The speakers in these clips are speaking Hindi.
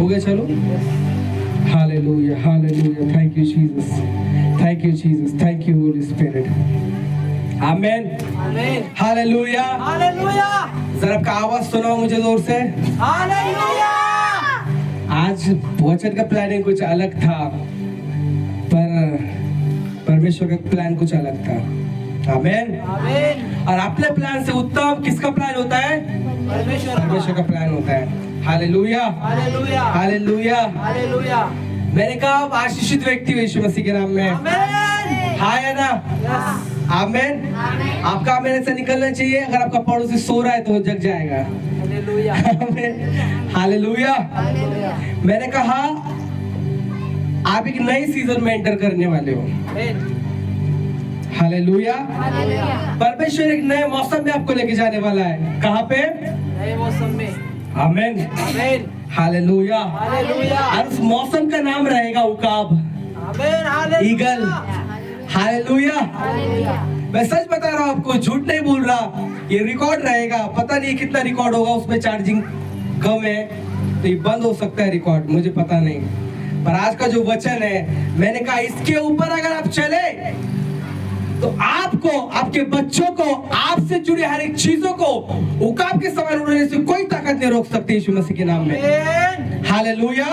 हो गया, चलो। Hallelujah, hallelujah, thank you Jesus, thank you Jesus, thank you Holy Spirit. Amen, आमीन, हालेलुया। हालेलुया, जरा आपका आवाज सुनाओ मुझे जोर से। हालेलुया। आज वचन का प्लानिंग कुछ अलग था, पर परमेश्वर का प्लान कुछ अलग था। आमेन। आमीन। और अपने प्लान से उत्तम किसका प्लान होता है? परमेश्वर का प्लान होता है। Hallelujah, hallelujah, hallelujah. हालेलुया। मैंने कहा आप आशीषित व्यक्ति हो यीशु मसीह के नाम में। आमीन। हाँ है ना? यस। आमेन। आपका मेरे से निकलना चाहिए। अगर आपका पड़ोसी सो रहा है तो वो जग जाएगा। हालेलुया, आमेन, हालेलुया। मैंने कहा आप एक नई सीजन में एंटर करने वाले हो। आमीन, हालेलुया। हालेलुया। परमेश्वर एक नए मौसम में आपको लेके जाने वाला है। कहाँ पे? नए मौसम में। आमेन, आमीन, हालेलुया। हालेलुया। और उस मौसम का नाम रहेगा उकाब, आमीन, हालेलुया। ईगल। हालेलुया। हालेलुया। मैं सच बता रहा हूँ आपको, झूठ नहीं बोल रहा। ये रिकॉर्ड रहेगा, पता नहीं कितना रिकॉर्ड होगा, उसमें चार्जिंग कम है तो ये बंद हो सकता है रिकॉर्ड, मुझे पता नहीं। पर आज का जो वचन है, मैंने कहा इसके ऊपर अगर आप चले तो आपको, आपके बच्चों को, आपसे जुड़ी हर एक चीजों को उकाब के समान उड़ने से कोई ताकत नहीं रोक सकती यीशु मसीह के नाम में। आमीन, हालेलुया,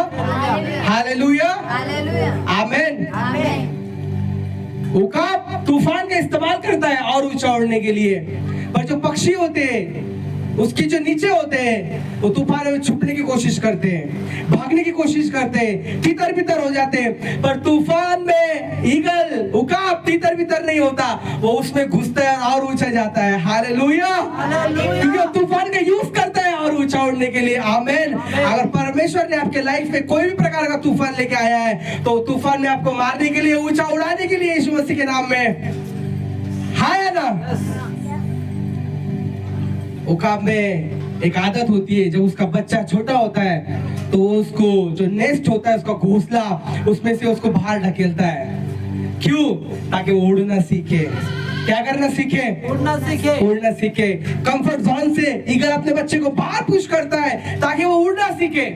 हालेलुया, आमेन। उकाब तूफान का इस्तेमाल करता है और ऊंचा उड़ने के लिए, पर जो पक्षी होते हैं उसके जो नीचे होते हैं वो तूफान में छुपने की कोशिश करते हैं, भागने की कोशिश करते हैं, तितर बितर हो जाते हैं। पर तूफान में ईगल, उकाब तितर बितर नहीं होता, वो उसमें घुसता है और ऊंचा जाता है। हालेलुया, क्योंकि वो तूफान का यूज करता है और ऊंचा उड़ने के लिए। आमेन। अगर परमेश्वर ने आपके लाइफ में कोई भी प्रकार का तूफान लेके आया है तो तूफान में आपको मारने के लिए, ऊंचा उड़ाने के लिए यीशु मसीह के नाम में। है ना? उकाब में एक आदत होती है, जब उसका बच्चा छोटा होता है तो उसको जो नेस्ट होता है, उसका घोंसला, उसमें से उसको बाहर ढकेलता है। क्यों? ताकि वो उड़ना सीखे। क्या करना सीखे? उड़ना सीखे। उड़ना सीखे। कंफर्ट जोन से ईगल अपने बच्चे को बाहर पुश करता है ताकि वो उड़ना सीखे।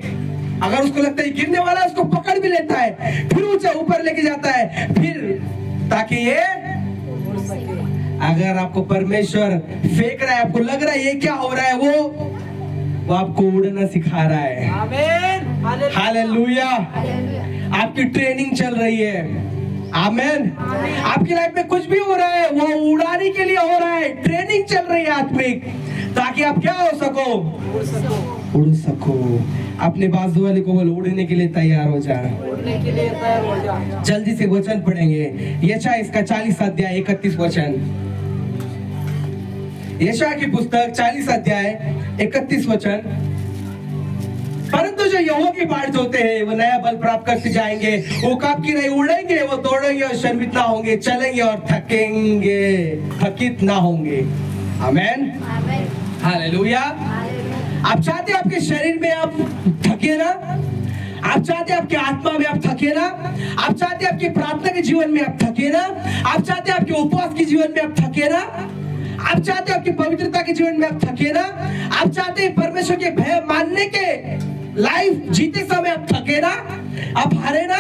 अगर उसको लगता है गिरने वाला है, उसको पकड़ भी लेता है, फिर ऊंचा ऊपर लेके जाता है, फिर ताकि ये उड़ सके। अगर आपको परमेश्वर फेंक रहा है, आपको लग रहा है ये क्या हो रहा है, वो आपको उड़ना सिखा रहा है। आमीन, हालेलुया। आपकी ट्रेनिंग चल रही है। आमेन। आपकी लाइफ में कुछ भी हो रहा है वो उड़ाने के लिए हो रहा है, ट्रेनिंग चल रही है आत्मिक, ताकि आप क्या हो सको? उड़ सको। उड़ सको। अपने बाजू वाले को बोलो उड़ने के लिए तैयार हो जा। उड़ने के लिए तैयार हो जा। जल्दी से वचन पढ़ेंगे, यशायाह इसका 40 अध्याय 31 वचन। यशायाह की पुस्तक 40 अध्याय 31 वचन। परंतु जो यहोवा की बाट जोते हैं वो नया बल प्राप्त करते जाएंगे, वो उकाब की नहीं उड़ेंगे, वो दौड़ेंगे और शर्मित ना होंगे, चलेंगे और थकेंगे, थकित ना होंगे। आमेन, हालेलुया। आप चाहते हैं आपके शरीर में आप थके ना? आप चाहते हैं आपके आत्मा में आप थके ना? आप चाहते हैं आपके प्रार्थना के जीवन में आप थके ना? आप चाहते हैं आपके उपवास के जीवन में आप थके ना? आप चाहते हैं आपकी पवित्रता के जीवन में आप थके ना? आप चाहते हैं परमेश्वर के भय मानने के लाइफ जीते समय आप थके ना? आप हारे ना?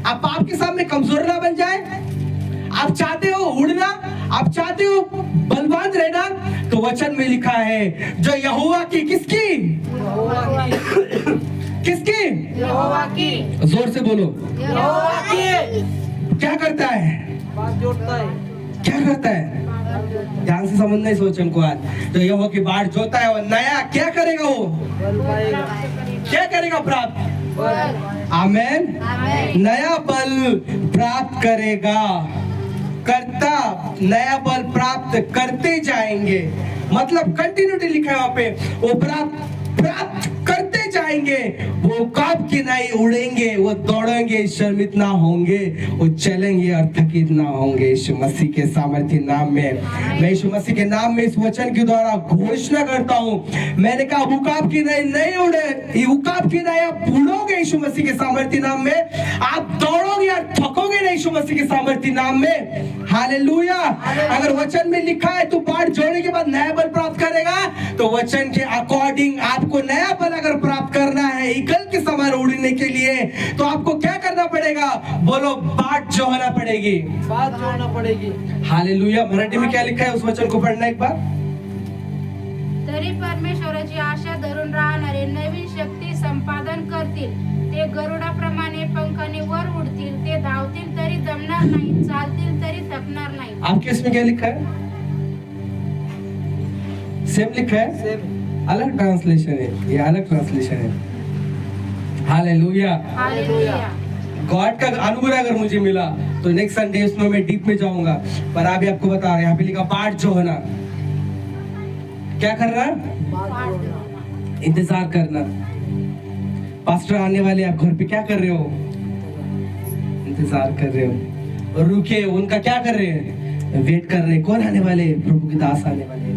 आप पाप के सामने कमजोर ना बन जाए? आप चाहते हो उड़ना? आप चाहते हो बलवान रहना? तो वचन में लिखा है जो यहोवा की, किसकी? यहोवा की। किसकी? यहोवा की। जोर से बोलो। यहोवा की। क्या करता है? बात जोड़ता है। क्या करता है? ध्यान से समझना इस वचन को आज। जो यहोवा की बाट जोता है वो नया क्या करेगा? वो बल पाएगा। क्या करेगा? प्राप्त। बल। आमेन। नया बल प्राप्त करेगा। करता नया बल प्राप्त करते जाएंगे, मतलब कंटिन्यूटी लिखा है वहां पे, वो प्राप्त करते जाएंगे। वो उकाब की नहीं उड़ेंगे, वो दौड़ेंगे, शर्मित ना होंगे, वो चलेंगे और थकित ना होंगे। यीशु मसीह के सामर्थ्य नाम में, मैं यीशु मसीह के नाम में इस वचन के द्वारा घोषणा करता हूँ। मैंने कहा उकाब की नहीं उड़े, उकाब की नहीं आप उड़ोगे। यीशु मसीह के सामर्थ्य नाम में आप दौड़ोगे और थकोगे पाओगे ना यीशु मसीह के सामर्थ्य नाम में। हालेलुया। अगर वचन में लिखा है तू बाट जोड़ने के बाद नया बल प्राप्त करेगा, तो वचन के अकॉर्डिंग आपको नया बल अगर प्राप्त करना है ईगल के समान उड़ने के लिए, तो आपको क्या करना पड़ेगा? बोलो, बाट जोड़ना पड़ेगी। बात जोड़ना पड़ेगी। हालेलुया। मराठी में क्या लिखा है उस वचन को पढ़ना एक बार। तरी परमेश्वराची आशा धरून राहणारे नवीन शक्ती संपादन करतील, ते गरुडाप्रमाणे पंखाने वर उडतील, ते धावतील तरी दमणार नाही, चालतील तरी थकणार नाही। आपके इसमें क्या लिखा है? सेम लिखा है, सेम। अलग ट्रांसलेशन है, ये अलग ट्रांसलेशन है। हालेलुया। हालेलुया। गॉड का अनुग्रह अगर मुझे मिला तो नेक्स्ट संडे उसमें मैं डीप में जाऊंगा, पर अभी आपको बता रहा हूं, यहाँ पे लिखा बाट जो होना, क्या करना? बात जोड़ना। इंतजार करना। पास्टर आने वाले, आप घर पे क्या कर रहे हो? इंतजार कर रहे हो। और रुके, उनका क्या कर रहे हैं? वेट कर रहे हैं। कौन आने वाले? प्रभु के दास आने वाले हैं।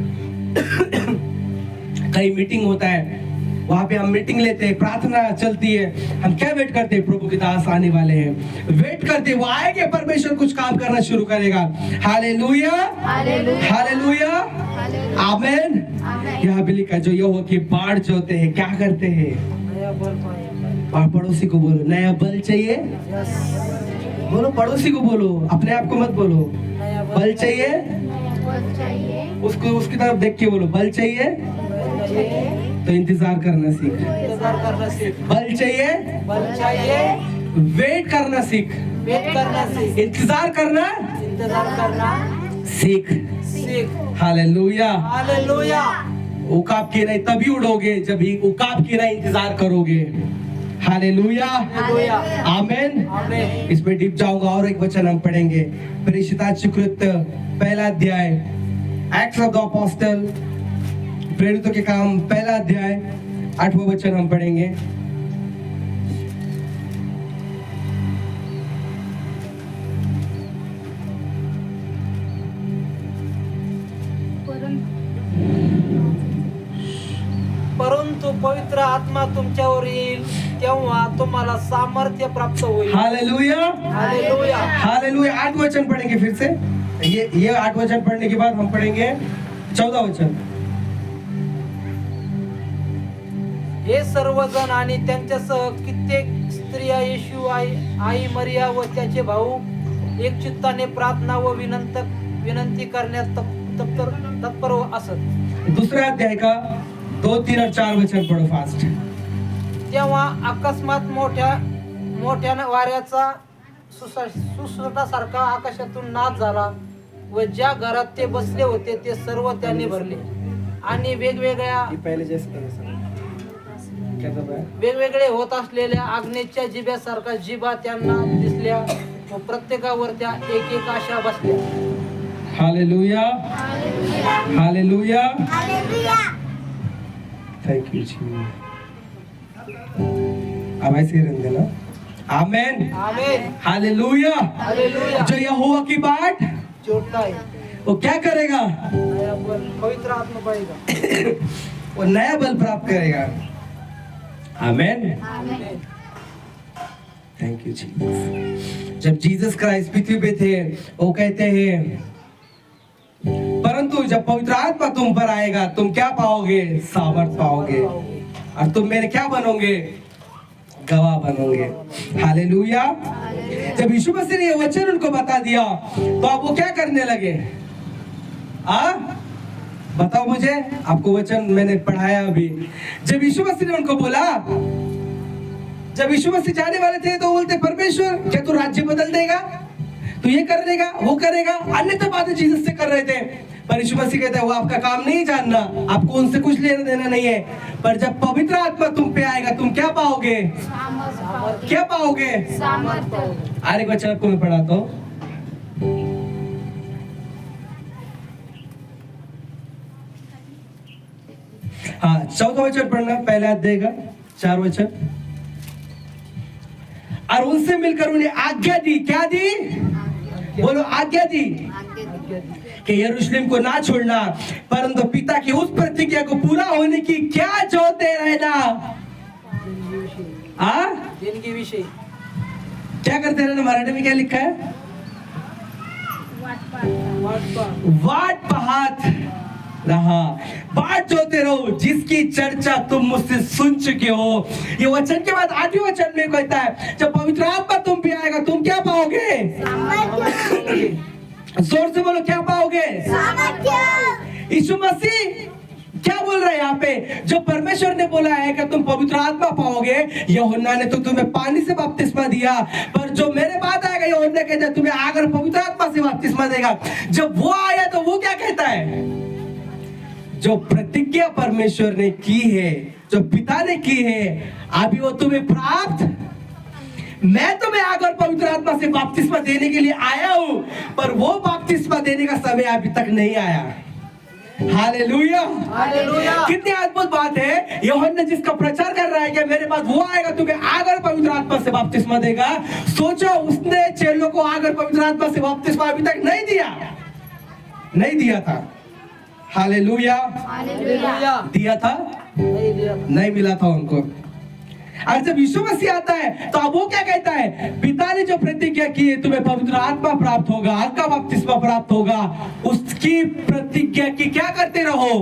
कहीं मीटिंग होता है, वहां पे हम मीटिंग लेते हैं, प्रार्थना चलती है, हम क्या वेट करते हैं? प्रभु के दास आने वाले हैं, वेट करते हैं, वो आएंगे, परमेश्वर कुछ काम करना शुरू करेगा। हालेलुया। हालेलुया। हालेलुया। आमेन। आमेन। यहाँ पे लिखा, जो यहोवा की बाढ़ जोते हैं क्या करते हैं? नया बल पाएंगे। पड़ोसी को बोलो, नया बल चाहिए। यस। बोलो, पड़ोसी को बोलो, अपने आप को मत बोलो। नया बल चाहिए, बल चाहिए, उसको उसकी तरफ देख के बोलो, बल चाहिए बल चाहिए। तो इंतजार करना सीख। इंतजार करना सीख। बल चाहिए, बल चाहिए। वेट करना सीख। वेट करना सीख। इंतजार करना इंतजार करना सीख। सीख। हालेलुया। हालेलुया। उकाब की नहीं तभी उड़ोगे जब ही उकाब की नहीं इंतजार करोगे। हालेलुया। हालेलुया। आमेन। आमीन। इसमें डीप जाऊंगा और एक वचन हम पढ़ेंगे, प्रेषिताची कृत्य पहला अध्याय, एक्ट्स ऑफ द अपोस्टल, प्रेरितों के काम पहला अध्याय 8वां वचन हम पढ़ेंगे। परंतु पवित्र आत्मा तुमच्यावर येईल, तेव्हा तुम्हाला सामर्थ्य प्राप्त होईल। हालेलुया। हालेलुया। हालेलुया। 8 वचन पढ़ेंगे फिर से। ये 8 वचन पढ़ने के बाद हम पढ़ेंगे 14 वचन। हे सर्वजण आणि त्यांच्यासह कित्येक स्त्रिया, येशू आई मरिया व त्याचे भाऊ एक चित्ताने प्रार्थना व विनंती करण्यात तत्पर असत। दूसरा अध्याय का 2, 3 और 4 वचन पढ़ो फास्ट। तेव्हा अकस्मात मोठ्या वाऱ्याचा सुसटासारखा आकाशातून नाद झाला व ज्या घरात ते बसले होते ते सर्व त्याने भरले, आणि वेगवेगळे होत असलेल्या आग्नेच्या जिब्यासारखा जिभा त्यांना दिसल्या व प्रत्येकावर त्या एक एक आशा बसल्या। हालेलुया। हालेलुया। थैंक यू जी। अब ऐसे ही रहने देना। आमेन। आमीन। हालेलुया। हालेलुया। जो यहोवा की बाट जोड़ता है, वो क्या करेगा? नया बल, पवित्र आत्मा पाएगा। वो नया बल प्राप्त करेगा। Amen. Amen. Thank you Jesus. जब जीसस क्राइस्ट पृथ्वी पे थे, वो कहते हैं, परंतु जब पवित्र आत्मा तुम पर आएगा, तुम क्या पाओगे? सामर्थ पाओगे, और तुम मेरे क्या बनोगे? गवाह बनोगे। हालेलुया। जब यीशु मसीह ने ये वचन उनको बता दिया, तो अब वो क्या करने लगे? बताओ मुझे, आपको वचन मैंने पढ़ाया अभी। जब यीशु मसीह ने उनको बोला, जब यीशु मसीह जाने वाले थे, तो बोलते, परमेश्वर क्या तू राज्य बदल देगा? तू ये कर देगा, वो करेगा? अन्यथा बातें जीसस से कर रहे थे, पर यीशु मसीह कहता है, वो आपका काम नहीं जानना, आपको उनसे कुछ लेना देना नहीं है, पर जब पवित्र आत्मा तुम पे आएगा, तुम क्या पाओगे? सामर्थ्य। क्या पाओगे? सामर्थ्य। आरे वचन आपको मैं पढ़ाता हूँ। हाँ, 14 वचन पढ़ना, पहला अध्याय का 4 वचन। और उनसे मिलकर उन्हें आज्ञा दी। क्या दी? बोलो, आज्ञा दी कि यरूशलेम को ना छोड़ना, परंतु पिता की उस प्रतिज्ञा को पूरा होने की क्या जोते रहना। जिंदगी विषयी क्या करते रहना, मराठी में क्या लिखा है? वाट पाहत रहा, बाट जोते रहो जिसकी चर्चा तुम मुझसे सुन चुके हो। ये वचन के बाद 8वें वचन में कहता है जब पवित्र आत्मा तुम पे आएगा तुम क्या पाओगे? जोर से बोलो, क्या पाओगे? यीशु मसीह क्या बोल रहे हैं यहाँ पे? जो परमेश्वर ने बोला है कि तुम पवित्र आत्मा पाओगे, यूहन्ना ने तो तुम्हें पानी से बपतिस्मा दिया, पर जो मेरे बाद आएगा यूहन्ना कहता है तुम्हें आकर पवित्र आत्मा से बपतिस्मा देगा। जब वो आया तो वो क्या कहता है? जो प्रतिज्ञा परमेश्वर ने की है, जो पिता ने की है, अभी वो तुम्हें प्राप्त, मैं तुम्हें आकर पवित्र आत्मा से बपतिस्मा देने के लिए आया हूं, पर वो बपतिस्मा देने का समय अभी तक नहीं आया। Hallelujah, hallelujah. कितनी अद्भुत बात है। यूहन्ना जिसका प्रचार कर रहा है कि मेरे बाद वो आएगा तुम्हें आकर पवित्र आत्मा से बपतिस्मा देगा, सोचो उसने चेलों को आकर पवित्र आत्मा से बपतिस्मा अभी तक नहीं दिया था। Hallelujah, hallelujah. दिया था? नहीं दिया था। नहीं मिला था उनको। और जब यीशु मसीह आता है तो अब वो क्या कहता है? पिता ने जो प्रतिज्ञा की है तुम्हें पवित्र आत्मा प्राप्त होगा, आत्मा बपतिस्मा प्राप्त होगा, उसकी प्रतिज्ञा की क्या करते रहो?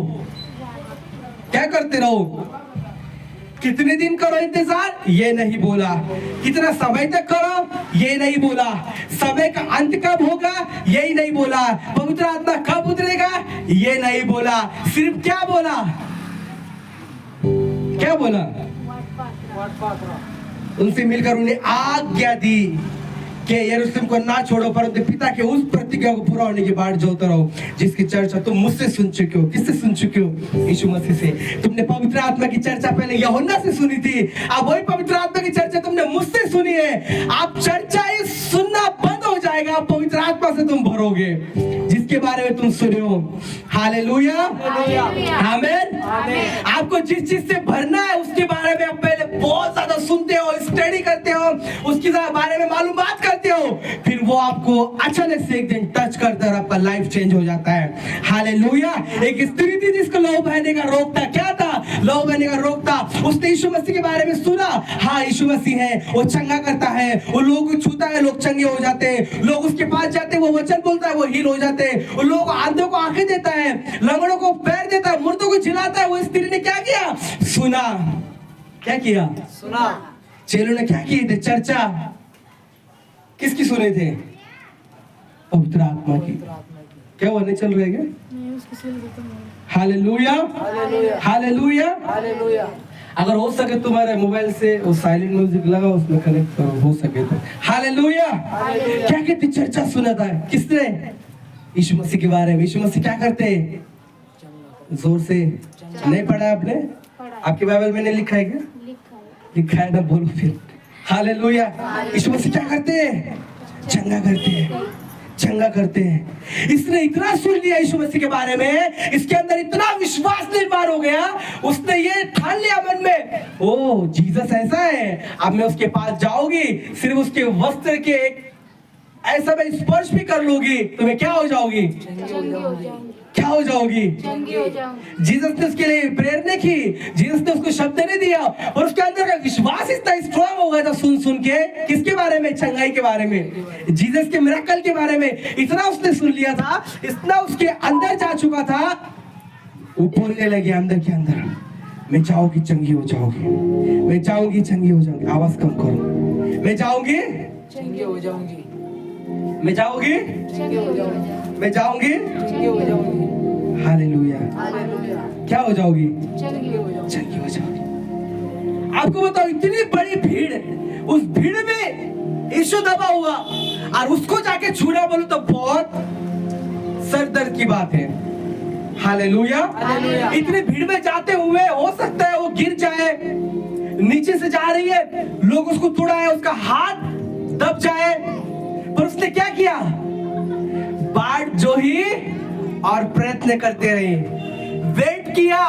क्या करते रहो? कितने दिन करो इंतजार? ये नहीं बोला। कितना समय तक करो? ये नहीं बोला। समय का अंत कब होगा? यही नहीं बोला। पवित्र आत्मा कब उतरेगा? ये नहीं बोला। सिर्फ क्या बोला? क्या बोला? उनसे मिलकर उन्हें आज्ञा दी कि यरूशलेम को ना छोड़ो, परंतु पिता के उस प्रतिज्ञा को पूरा होने की बाट जोते रहो जिसकी चर्चा तुम मुझसे सुन चुके हो। किससे सुन चुके हो? यीशु मसीह से। तुमने पवित्र आत्मा की चर्चा पहले यूहन्ना से सुनी थी, अब वही पवित्र आत्मा की चर्चा तुमने मुझसे सुनी है। आप चर्चा ही सुनना बंद हो जाएगा, पवित्र आत्मा से तुम भरोगे जिसके बारे में तुम सुने हो। हालेलुया, आमीन। आपको जिस चीज से भरना है उसके बारे में आप पहले बहुत ज्यादा सुनते हो, स्टडी करते हो, उसके बारे में मालूमात करते हो, फिर वो आपको अचानक से एक दिन टच करता है और आपका लाइफ चेंज हो जाता है। हालेलुया। एक स्त्री थी जिसको लहू बहने का रोग था। क्या था? लहू बहने का रोग था। उसने यीशु मसीह के बारे में सुना, हाँ यीशु मसीह है, वो चंगा करता है, वो लोगों को छूता है, लोग चंगे हो जाते हैं, लोग उसके पास जाते हैं, वो वचन बोलता है, वो हील हो जाते हैं, वो लोग आंधों को आंखें देता है, लंगड़ों को पैर देता है, मुर्दों को जिलाता है। वो स्त्री ने क्या किया? सुना। क्या किया? सुना। चेलों ने क्या किए थे? चर्चा किसकी सुने थे? पवित्र आत्मा की। क्या वो नहीं चल रहे क्या? Hallelujah, hallelujah. Hallelujah, hallelujah. अगर हो सके तुम्हारे मोबाइल से वो साइलेंट म्यूजिक लगा, उसमें कनेक्ट करो, हो सके तो। हालेलुया। क्या कहती चर्चा सुना था? किसने? यीशु मसीह के बारे में। यीशु मसीह क्या करते? जोर से नहीं पढ़ा आपने? आपके बाइबल में नहीं लिखा है क्या? लिखा है ना, बोलो फिर। हालेलुया। यीशु मसीह क्या करते हैं? चंगा करते हैं, चंगा करते हैं। इसने इतना सुन लिया यीशु मसीह के बारे में, इसके अंदर इतना विश्वास निर्माण हो गया, उसने ये ठान लिया मन में, ओ जीसस ऐसा है, अब मैं उसके पास जाऊंगी, सिर्फ उसके वस्त्र के ऐसा मैं स्पर्श भी कर लूंगी तो मैं क्या हो जाऊंगी? क्या हो जाओगी? जीसस ने उसके लिए प्रेरणा की, जीसस ने उसको शब्द नहीं दिया, और उसके अंदर का विश्वास इतना स्ट्रांग हो गया था सुन सुन के। किसके बारे में? चंगाई के बारे में, जीसस के मिरेकल के बारे में। इतना उसने सुन लिया था, इतना उसके अंदर जा चुका था, वो बोलने लगे अंदर के अंदर, मैं चाहूंगी चंगी हो जाओगी, मैं चाहूंगी चंगी हो जाऊंगी। आवाज कम करो। मैं चाहूंगी चंगी हो जाऊंगी, मैं जाऊंगी, मैं जाऊंगी, चंगी हो जाऊंगी। हालेलुया। हालेलुया। क्या हो जाओगी? चंगी हो जाऊंगी। चंगी हो जाओगी। आपको बताओ इतनी बड़ी भीड़, उस भीड़ में यीशु दबा हुआ और उसको जाके छूना बोलो तो बहुत सर दर्द की बात है। हालेलुया। हालेलुया। इतनी भीड़ में जाते हुए हो सकता है वो गिर जाए, नीचे से जा रही है, लोग उसको तोड़ाए, उसका हाथ दब जाए, पर उसने क्या किया? बाट जो ही और प्रयत्न करते रहे, वेट किया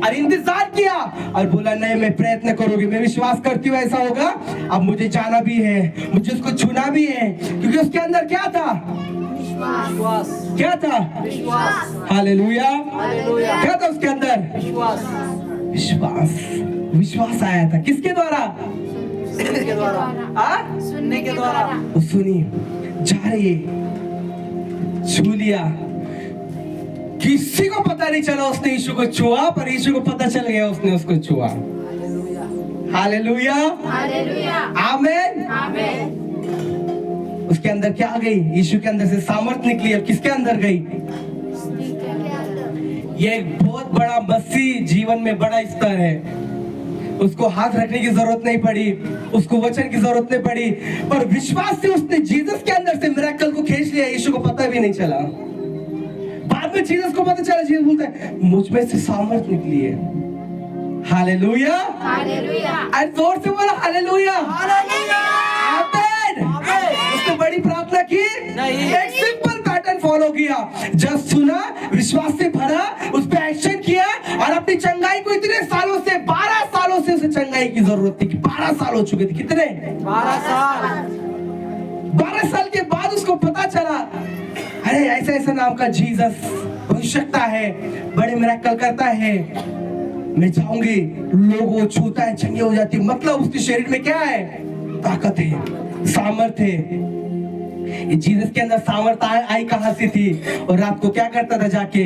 और इंतजार किया और बोला नहीं मैं प्रयत्न करूंगी, मैं विश्वास करती हूँ ऐसा होगा, अब मुझे जाना भी है, मुझे उसको छूना भी है, क्योंकि उसके अंदर क्या था? विश्वास। क्या था? विश्वास। हालेलुया। हालेलुया। क्या था उसके अंदर? विश्वास। विश्वास। विश्वास आया था किसके द्वारा? सुनने के द्वारा हाँ? सुनने के द्वारा वो सुनी, जा रही है, छू लिया, किसी को पता नहीं चला उसने यीशु को छुआ, पर यीशु को पता चल गया उसने उसको छुआ। हालेलुया, हालेलुया, आमेन। आमेन। उसके अंदर क्या आ गई? यीशु के अंदर से सामर्थ निकली। और किसके अंदर गई? ये एक बहुत बड़ा मसीह जीवन में बड़ा स्तर है। उसको हाथ रखने की जरूरत नहीं पड़ी, उसको वचन की जरूरत नहीं पड़ी, पर विश्वास से उसने जीसस के अंदर से मिरेकल को खींच लिया। यीशु को पता भी नहीं चला। बाद में जीसस को पता चला, जीसस बोलता है मुझ में से सामर्थ निकली है। हालेलुया, हालेलुया, और जोर से बोला हालेलुया, आमीन। उसने बड़ी प्रार्थना की नहीं। एक सिंपल पैटर्न फॉलो किया। जब सुना, विश्वास से भरा, उस पे एक्शन किया, और अपनी चंगाई को इतने सालों से 12 सालों से उसे चंगाई की जरूरत थी। 12 साल हो चुके थे। कितने? 12 साल। 12 साल के बाद उसको पता चला, अरे ऐसा ऐसा नाम का जीसस भविष्यता है, बड़े मिरेकल करता है, मैं जाऊंगी, लोग वो छूता है, चंगे हो जाती। मतलब उसके शरीर में क्या है? ताकत है, सामर्थ है। ये जीसस के अंदर सामर्थ आई कहां से थी? और रात को क्या करता था? जाके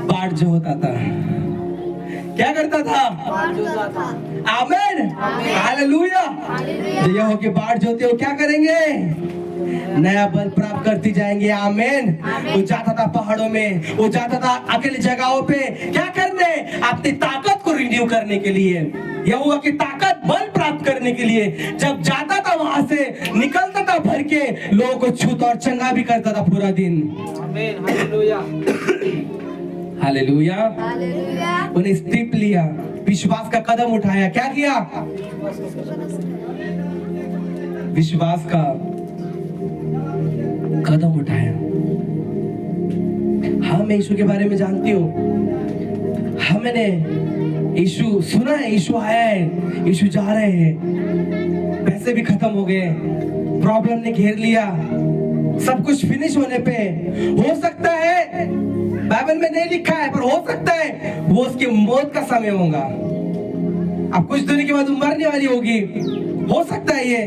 बाढ़ जो होता था, क्या करता था? आमीन, हालेलुया। जो यहोवा के बाढ़ जो होते हैं वो क्या करेंगे? नया बल प्राप्त करती जाएंगे। आमीन। वो जाता था पहाड़ों में, वो जाता था अकेले जगहों पे, क्या करने? अपनी ताकत को रिन्यू करने के लिए, यहोवा की ताकत, बल प्राप्त करने के लिए। जब जाता था वहां से निकलता था भर के, लोगों को छूता और चंगा भी करता था पूरा दिन। आमीन, हालेलुया। हालेलुया। हालेलुया, उन्हें स्टेप लिया, विश्वास का कदम उठाया। क्या किया? विश्वास का कदम उठाया। हाँ, मैं यीशु के बारे में जानती हूँ। हाँ, मैंने यीशु सुना है, यीशु आया है, यीशु जा रहे हैं, पैसे भी खत्म हो गए, प्रॉब्लम ने घेर लिया, सब कुछ फिनिश होने पे हो सकता है, बाइबल में नहीं लिखा है, पर हो सकता है वो उसकी मौत का समय होगा। अब कुछ दिनों के बाद मरने वाली होगी, हो सकता है ये,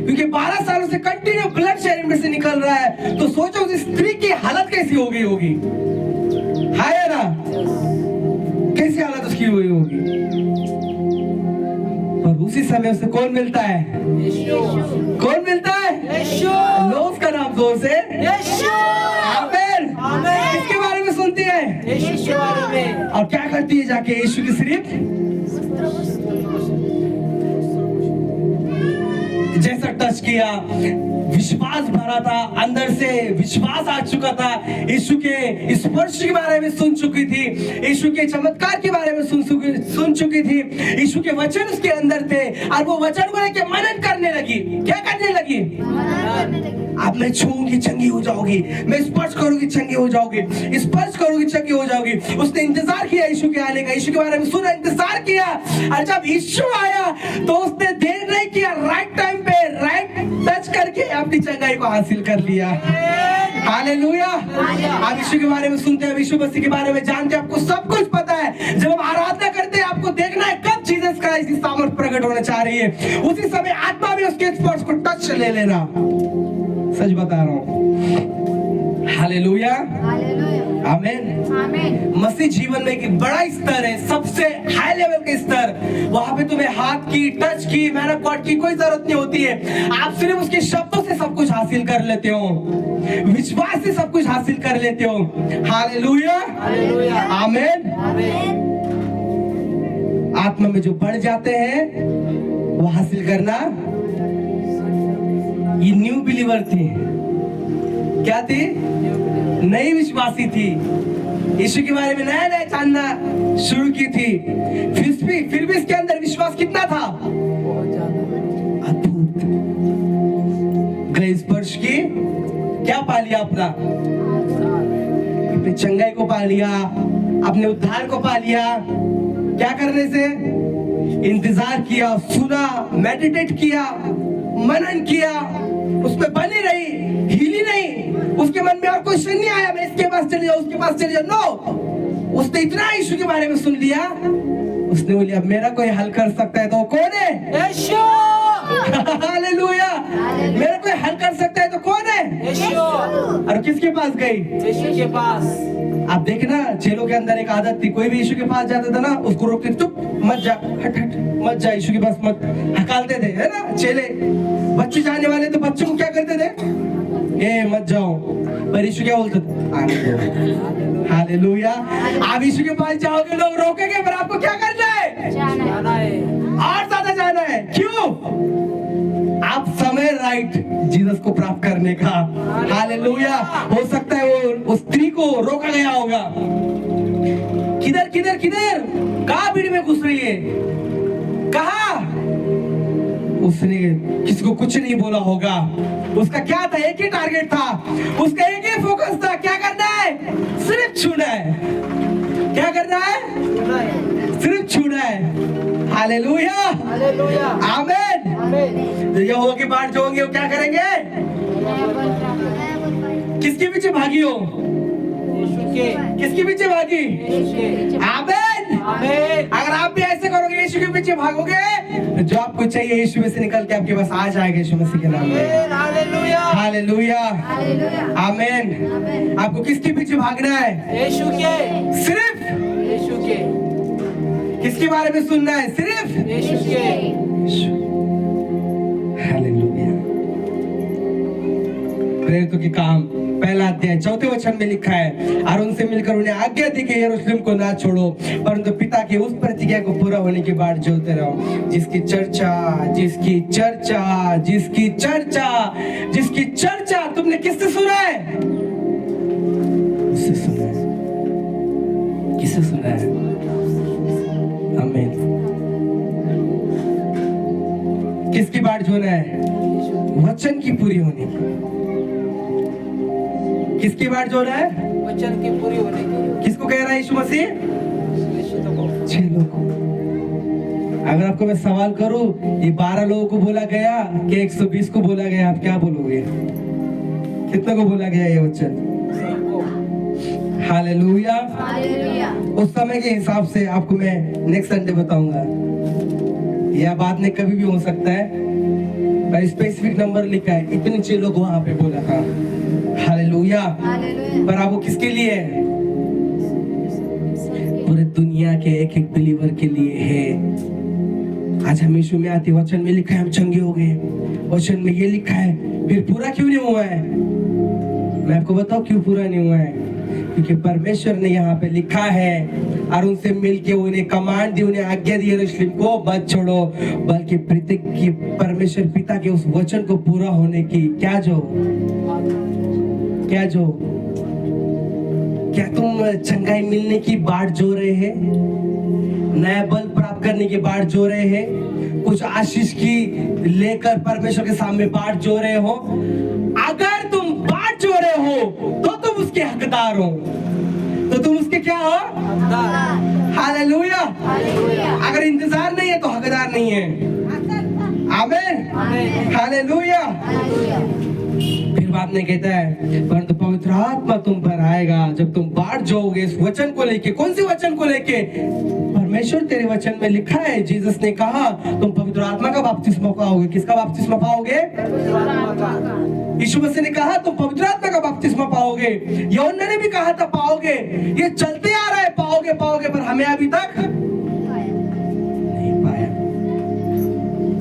क्योंकि 12 सालों से कंटिन्यू ब्लड शरीर में से निकल रहा है। तो सोचो उस स्त्री की हालत कैसी हो गई होगी। है या ना? कैसी हालत उसकी हुई होगी। और उसी समय उसे कौन मिलता है? यीशु। कौन मिलता है? यीशु। लो उसका नाम जोर से। यीशु। आमीन। आमीन। किसके बारे में सुनती है? यीशु के बारे में। और क्या करती है जाके? यीशु की सिर्फ जैसा टच किया, विश्वास भरा था, अंदर से विश्वास आ चुका था। यीशु के स्पर्श के बारे में सुन चुकी थी, यीशु के चमत्कार के बारे में सुन चुकी थी, यीशु के वचन उसके अंदर थे, और वो वचन को लेकर मनन करने लगी। क्या करने लगी? अब मैं छूऊंगी, चंगी हो जाओगी, मैं स्पर्श करूंगी, चंगी हो जाओगी, स्पर्श करूंगी, चंगी हो जाओगी। उसने इंतजार किया यीशु के आने का, यीशु के बारे में सुना, इंतजार किया, और जब यीशु आया तो उसने देर नहीं किया, राइट टाइम पे राइट टच करके अपनी चंगाई को हासिल कर लिया। हालेलुया। आप यीशु के बारे में सुनते हैं, यीशु मसीह के बारे में जानते हैं, आपको सब कुछ पता है। जब हम आराधना करते हैं, आपको देखना है कब जीसस क्राइस्ट की सामर्थ प्रकट होना चाह रही है। उसी समय आत्मा में उसके स्पर्श को टच ले लेना। सच बता रहा हूँ। हालेलुया, हालेलुया, आमीन। आमीन। मसीह जीवन में एक बड़ा स्तर है, सबसे हाई लेवल का स्तर। वहां पे तुम्हें हाथ की, टच की, मैन ऑफ गॉड की कोई जरूरत नहीं होती है। आप सिर्फ उसके शब्दों से सब कुछ हासिल कर लेते हो, विश्वास से सब कुछ हासिल कर लेते हो। Hallelujah, hallelujah. आमीन। आमीन। आत्मा में जो बढ़ जाते हैं वो हासिल करना। ये न्यू बिलीवर थी। क्या थी? नई विश्वासी थी, यीशु के बारे में नया नया जानना शुरू की थी। फिर भी इसके अंदर विश्वास कितना था? बहुत ज्यादा। अद्भुत। गले स्पर्श की क्या पा लिया? अपनी चंगाई को पा लिया, अपने उद्धार को पा लिया। क्या करने से? इंतजार किया, सुना, मेडिटेट किया, मनन किया, उसमें बनी रही, हिली नहीं। उसके मन में और क्वेश्चन नहीं आया, मैं इसके पास चले जाऊं, उसके पास चले जाऊं। नो, उसने इतना यीशु के बारे में सुन लिया, उसने बोलिया मेरा कोई हल कर सकता है तो कौन है? यीशु। और किसके पास गई? यीशु के पास। आप देखना चेलों के अंदर एक आदत थी, कोई भी यीशु के पास जाता था ना उसको रोकते, चुप मत जा, हट हट मत जा, यीशु के पास मत, हकालते थे, है ना चेले। बच्चे जाने वाले तो बच्चों को क्या करते थे? ए मत जाओ, पर यीशु क्या बोलते थे? आने दो। हालेलुया। आप यीशु के पास जाओगे लोग रोकेंगे, पर आपको क्या करना है? जाना है। और ज्यादा जाना है। क्यों? आप समय राइट जीसस को प्राप्त करने का। हालेलुया। हो सकता है वो उस स्त्री को रोका गया होगा, किधर किधर किधर, कहाँ भीड़ में घुस रही है, कहाँ? उसने किसी को कुछ नहीं बोला होगा। उसका क्या था? एक ही टारगेट था, उसका एक ही फोकस था, क्या करना है? सिर्फ छूना है। क्या करना है? सिर्फ छूना है। हालेलुया। हालेलुया। आमीन। आमीन। तो यहोवा के बाट जो होंगे वो क्या करेंगे? किसके पीछे भागी हो? यीशु के। किसके पीछे भागी? यीशु के। आमीन। आमीन। अगर आप भी ऐसे करोगे, यीशु के पीछे भागोगे, जो आपको चाहिए यीशु में से निकल के आपके पास आ जाएगा, यीशु मसीह के नाम में। आमीन। हालेलुया। हालेलुया। हालेलुया। आमीन। आपको किसके पीछे भागना है? यीशु के। सिर्फ यीशु के। किसके बारे में सुनना है? सिर्फ यीशु के। हालेलुया। प्रेरितों के काम पहला अध्याय 4 वचन में लिखा है, और उनसे मिलकर उन्हें आज्ञा दी कि यरूशलेम को ना छोड़ो, परंतु पिता की उस प्रतिज्ञा को पूरा होने के बाद जोते रहो, जिसकी चर्चा जिसकी चर्चा जिसकी चर्चा जिसकी चर्चा तुमने किससे सुना है? उससे सुना है। किससे सुना है? आमीन। किसकी बाट जोना है? वचन की पूरी होने की। किसकी बाट जोना है? वचन की पूरी होने की। किसको कह रहा है यीशु मसीह? यीशु को। 6 लोगों को। अगर आपको मैं सवाल करूं, ये 12 लोगों को बोला गया कि 120 को बोला गया, आप क्या बोलोगे? कितने को बोला गया ये वचन? सबको। हालेलुया। हालेलुया। उस समय के हिसाब से आपको मैं नेक्स्ट संडे बताऊंगा, या बाद में कभी भी हो सकता है, पर स्पेसिफिक नंबर लिखा है, इतने चेलों को वहां पे बोला था। हालेलुया। हालेलुया। पर आप वो किसके लिए है? पूरे दुनिया के एक एक बिलीवर के लिए है। आज हम यीशु में आते, वचन में लिखा है हम चंगे हो गए, वचन में ये लिखा है, फिर पूरा क्यों नहीं हुआ है? मैं आपको बताऊं क्यों पूरा नहीं हुआ है, क्योंकि परमेश्वर ने यहाँ पे लिखा है, और उनसे मिलके उन्हें कमांड दी, उन्हें आज्ञा दी, यरूशलेम को मत छोड़ो, बल्कि प्रतिज्ञा परमेश्वर पिता के उस वचन को पूरा होने की क्या तुम चंगाई मिलने की बाट जो रहे हैं, नया बल प्राप्त करने की बाट जो रहे हैं, कुछ आशीष की लेकर परमेश्वर के सामने बाट जो रहे हो? अगर तुम बाट जो रहे हो तो तुम उसके हकदार हो, तो तुम उसके क्या हो? हालेलुया। हालेलुया। अगर इंतजार नहीं है तो हकदार नहीं है। आमीन। आमीन। हालेलुया। हालेलुया। फिर बाद में कहता है, परंतु पवित्र आत्मा तुम पर आएगा जब तुम बाट जोगे इस वचन को लेके। कौन सी वचन को लेके? परमेश्वर तेरे वचन में लिखा है, जीसस ने कहा तुम पवित्र आत्मा का बपतिस्मा पाओगे। किसका बपतिस्मा पाओगे? यीशु मसीह ने कहा तुम पवित्र आत्मा का बपतिस्मा पाओगे। यूहन्ना ने भी कहा था पाओगे। ये चलते आ रहा है पाओगे पाओगे, पर हमें अभी तक नहीं पाया।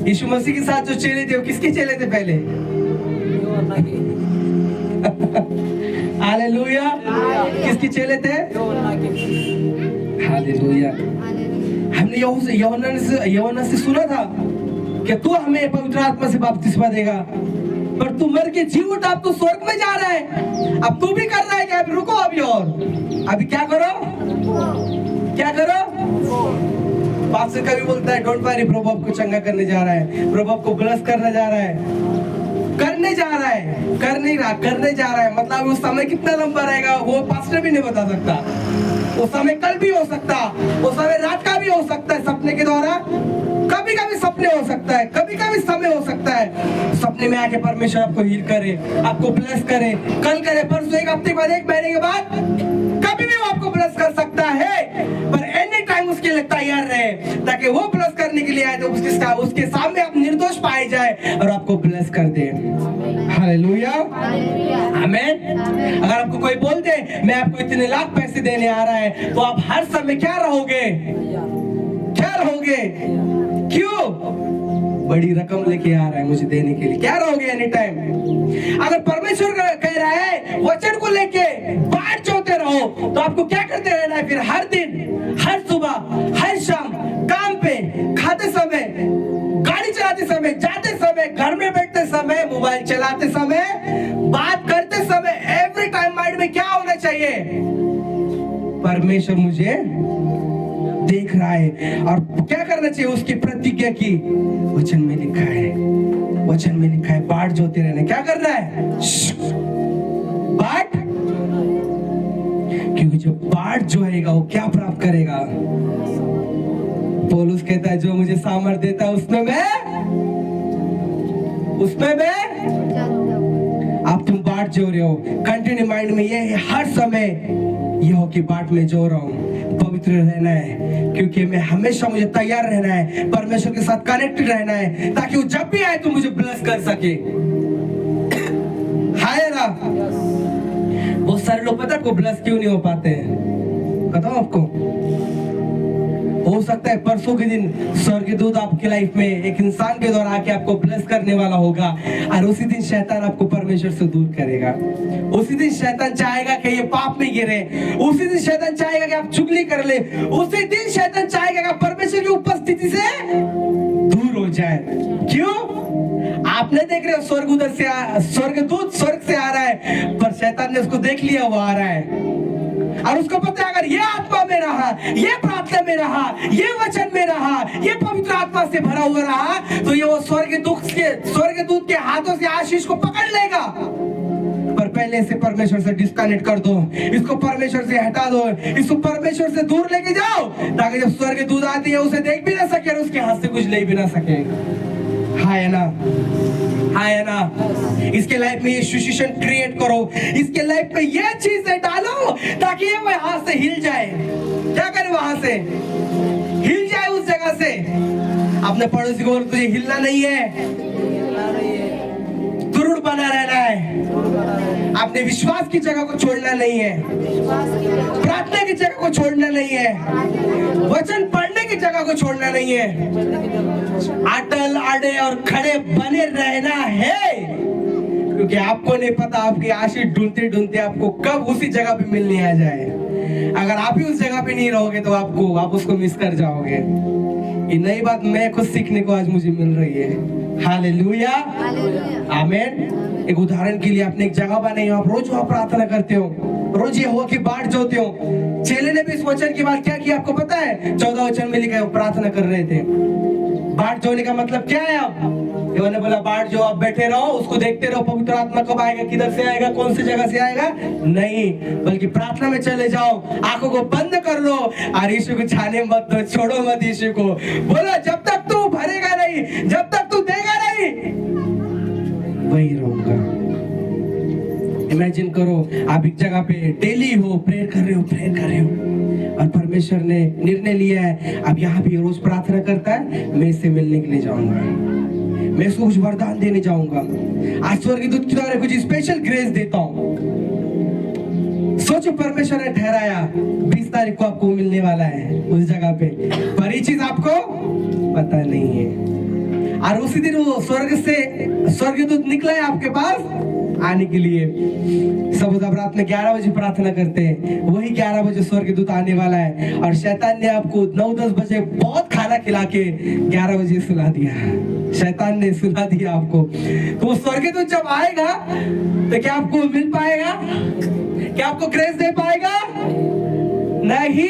यीशु मसीह के साथ जो चेले थे वो किसके चेले थे? पहले यूहन्ना के। हालेलुया। किसके चेले थे? यूहन्ना के। हालेलुया। हमने यूहन्ना से सुना था कि तू हमें पवित्र आत्मा से बपतिस्मा देगा, पर तू मर के जी उठा, अब तू स्वर्ग में जा रहा है, अब तू भी कर रहा है क्या? अभी रुको, अभी क्या करो? क्या करो? पास्टर कभी बोलता है डोंट वरी, प्रभु आपको चंगा करने जा रहा है, प्रभु आपको ब्लेस करने जा रहा है, करने जा रहा है, कर नहीं रहा, करने जा रहा है। मतलब उस समय कितना लंबा रहेगा वो पास्टर भी नहीं बता सकता। वो समय कल भी हो सकता, वो समय रात का भी हो सकता है, सपने के द्वारा कभी कभी सपने हो सकता है, कभी कभी समय हो सकता है। सपने में आके परमेश्वर आपको हील करे, आपको ब्लेस करे, कल करे, परसों, एक हफ्ते बाद, एक महीने के बाद, कभी भी वो आपको ब्लेस कर सकता है। पर एनी टाइम उसके लिए तैयार रहे, ताकि वो ब्लेस करने के लिए आए तो उसके सामने आप निर्दोष पाए जाए और आपको ब्लेस कर दे। हालेलुया, आमीन। अगर आपको कोई बोलते मैं आपको इतने लाख पैसे देने आ रहा है, तो आप हर समय क्या रहोगे? क्या रहोगे? क्यों? बड़ी रकम लेके आ रहा है मुझे देने के लिए, क्या रहोगे एनी टाइम? अगर परमेश्वर कह रहा है वचन को लेके बाट जोते रहो, तो आपको क्या करते रहना है फिर? हर दिन, हर सुबह, हर शाम, काम पे, खाते समय, गाड़ी चलाते समय, जाते समय, घर में बैठते समय, मोबाइल चलाते समय, बात करते समय, एवरी टाइम माइंड में क्या होना चाहिए? परमेश्वर मुझे देख रहा है। और क्या करना चाहिए? उसकी प्रतिज्ञा की, वचन में लिखा है, वचन में लिखा है बाट जोते रहना। क्या करना है? बाट। क्योंकि जो बाट जोएगा वो क्या प्राप्त करेगा? पौलुस कहता है जो मुझे सामर्थ देता है उसमें मैं आप तुम बाट जो रहे हो, कंटिन्यू माइंड में ये है हर समय ये हो कि बाट में जो रहा हूं, पवित्र रहना है, क्योंकि मैं हमेशा मुझे तैयार रहना है, परमेश्वर के साथ कनेक्टेड रहना है, ताकि वो जब भी आए तो मुझे ब्लेस कर सके। हाय ना। बहुत सारे लोग पता को ब्लेस क्यों नहीं हो पाते हैं? बताओ आपको। हो सकता है परसों के दिन स्वर्गदूत आपकी लाइफ में एक इंसान के द्वारा आके आपको ब्लेस करने वाला होगा, और उसी दिन शैतान आपको परमेश्वर से दूर करेगा। उसी दिन शैतान चाहेगा कि ये पाप में गिरे, उसी दिन शैतान चाहेगा कि आप चुगली कर ले, उसी दिन शैतान चाहेगा कि आप परमेश्वर की उपस्थिति से दूर हो जाए। क्यों? आप नहीं देख रहे हो स्वर्गदूत स्वर्ग से आ रहा है, पर शैतान ने उसको देख लिया, वो आ रहा है और उसको पता है अगर ये आत्मा में रहा, ये प्रार्थना में रहा, ये वचन में रहा, ये पवित्र आत्मा से भरा हुआ रहा, तो ये वो स्वर्गदूत के हाथों से आशीष को पकड़ लेगा। पर पहले से परमेश्वर से डिस्कनेक्ट कर दो, इसको परमेश्वर से हटा दो, इसको परमेश्वर से दूर लेके जाओ, ताकि जब स्वर्गदूत आती है उसे देख भी ना सके और उसके हाथ से कुछ ले भी ना सके। हाय ना, हाय ना। इसके लाइफ में ये सिचुएशन क्रिएट करो, इसके लाइफ में ये चीजें डालो ताकि ये वहां से हिल जाए। क्या करे? वहां से हिल जाए, उस जगह से। अपने पड़ोसी को तुझे हिलना नहीं है, दृढ़ बना रहना है, अपने विश्वास की जगह को छोड़ना नहीं है, प्रार्थना की जगह को छोड़ना नहीं है, वचन पढ़ने की जगह को छोड़ना नहीं है, अटल अड़े और खड़े बने रहना है, क्योंकि आपको नहीं पता आपकी आशीष ढूंढते ढूंढते आपको कब उसी जगह पे मिलने आ जाए। अगर आप ही उस जगह पे नहीं रहोगे तो आप उसको मिस कर जाओगे। ये नई बात मैं खुद सीखने को आज मुझे मिल रही है। हालेलुया, आमीन। एक उदाहरण के लिए आपने एक जगह बनाई, आप रोज वहां प्रार्थना करते हो, रोज ये हुआ कि बाट जोते हो। चेले ने भी इस वचन की बात क्या की आपको पता है? 14 वचन में लिखा है वो प्रार्थना कर रहे थे। बाट जोने का मतलब क्या है? अब इन्होंने बोला बाट जो आप बैठे रहो, उसको देखते रहो, पवित्र आत्मा कब आएगा, किधर से आएगा, कौन सी जगह से आएगा? नहीं, बल्कि प्रार्थना में चले जाओ, आंखों को बंद कर लो और यीशु को छाने मत दो, छोड़ो मत यीशु को। बोलो जब तक तू भरेगा नहीं, जब तक तू देगा नहीं, वही रहूंगा। इमेजिन करो आप एक जगह पे डेली हो, प्रेयर कर रहे हो और परमेश्वर ने निर्णय लिया है अब यहाँ भी रोज प्रार्थना करता है, मैं इससे मिलने के लिए जाऊंगा, मैं इसको कुछ वरदान देने जाऊंगा, आज स्वर्गदूत की द्वारा कुछ स्पेशल ग्रेस देता हूँ। सोचो परमेश्वर ने ठहराया 20 तारीख को आपको मिलने वाला है उस जगह पे, पर ये चीज आपको पता नहीं है। और उसी दिन वो स्वर्ग से स्वर्गदूत निकला है आपके पास आने के लिए। सब रात में 11 बजे प्रार्थना करते हैं, वही 11 बजे स्वर्गदूत आने वाला है और शैतान ने आपको 9-10 बजे बहुत खाना खिला के 11 बजे सुला दिया। शैतान ने सुला दिया आपको। तो वो स्वर्गदूत जब आएगा तो क्या आपको मिल पाएगा? क्या आपको ग्रेस दे पाएगा? नहीं।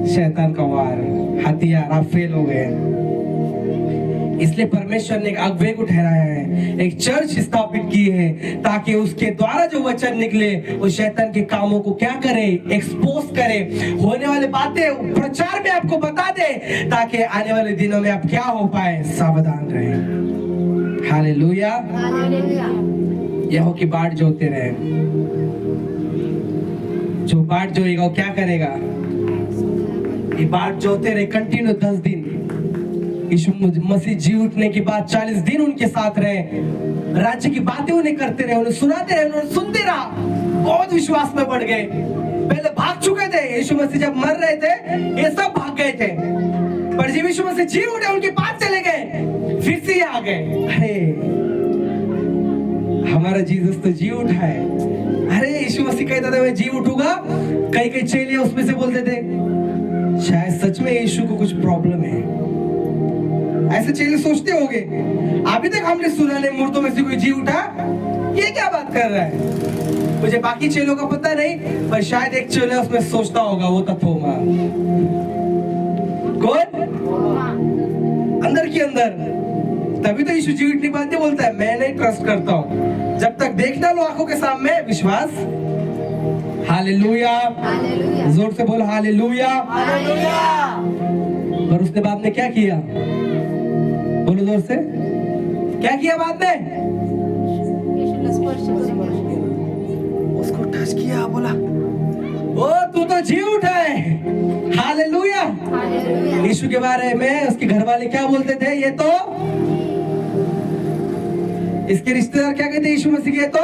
शैतान का वार, हथियार, आप फेल हो गए। इसलिए परमेश्वर ने एक अगुवे को ठहराया है, एक चर्च स्थापित की है, ताकि उसके द्वारा जो वचन निकले वो शैतान के कामों को क्या करे? एक्सपोज करे, होने वाली बातें प्रचार में आपको बता दे, ताकि आने वाले दिनों में आप क्या हो पाए? सावधान रहे। हालेलुया। यह हो कि बाट जोते रहे। जो बाट जोएगा वो क्या करेगा? ये बाट जोते रहे कंटिन्यू 10 दिन। यीशु मसीह जी उठने के बाद 40 दिन उनके साथ रहे, राज्य की बातें उन्हें करते रहे, उन्हें सुनाते रहे, उन्हें सुनते रहा, बहुत विश्वास में बढ़ गए। पहले भाग चुके थे, यीशु मसीह जब मर रहे थे ये सब भाग गए थे, पर जब यीशु मसीह जी उठे उनके पास चले गए, फिर से आ गए। अरे हमारा जीसस तो जी उठा है। अरे यीशु मसीह कहता था मैं जी उठूंगा, कई कई चेले उसमें से बोलते थे शायद सच में यीशु को कुछ प्रॉब्लम है। ऐसे चेले सोचते होंगे, अभी तक हमने सुना नहीं मुर्दों में से कोई जी उठा, ये क्या बात कर रहा है। मुझे बाकी चेलों का पता नहीं, पर शायद एक चेला उसमें सोचता होगा, वो था थोमा। कौन? अंदर के अंदर। तभी तो यीशु जी उठने बातें बोलता है, मैं नहीं ट्रस्ट करता हूँ जब तक देखना लो आंखों के सामने विश्वास। हालेलुया, जोर से बोल हालेलुया। और उसने बाद में क्या किया? बोलो जोर से, क्या किया बाद में? उसको टच किया, बोला ओ तू तो जी उठा है। हालेलुया। यीशु के बारे में उसके घर वाले क्या बोलते थे? ये तो, इसके रिश्तेदार क्या कहते? यीशु मसीह के तो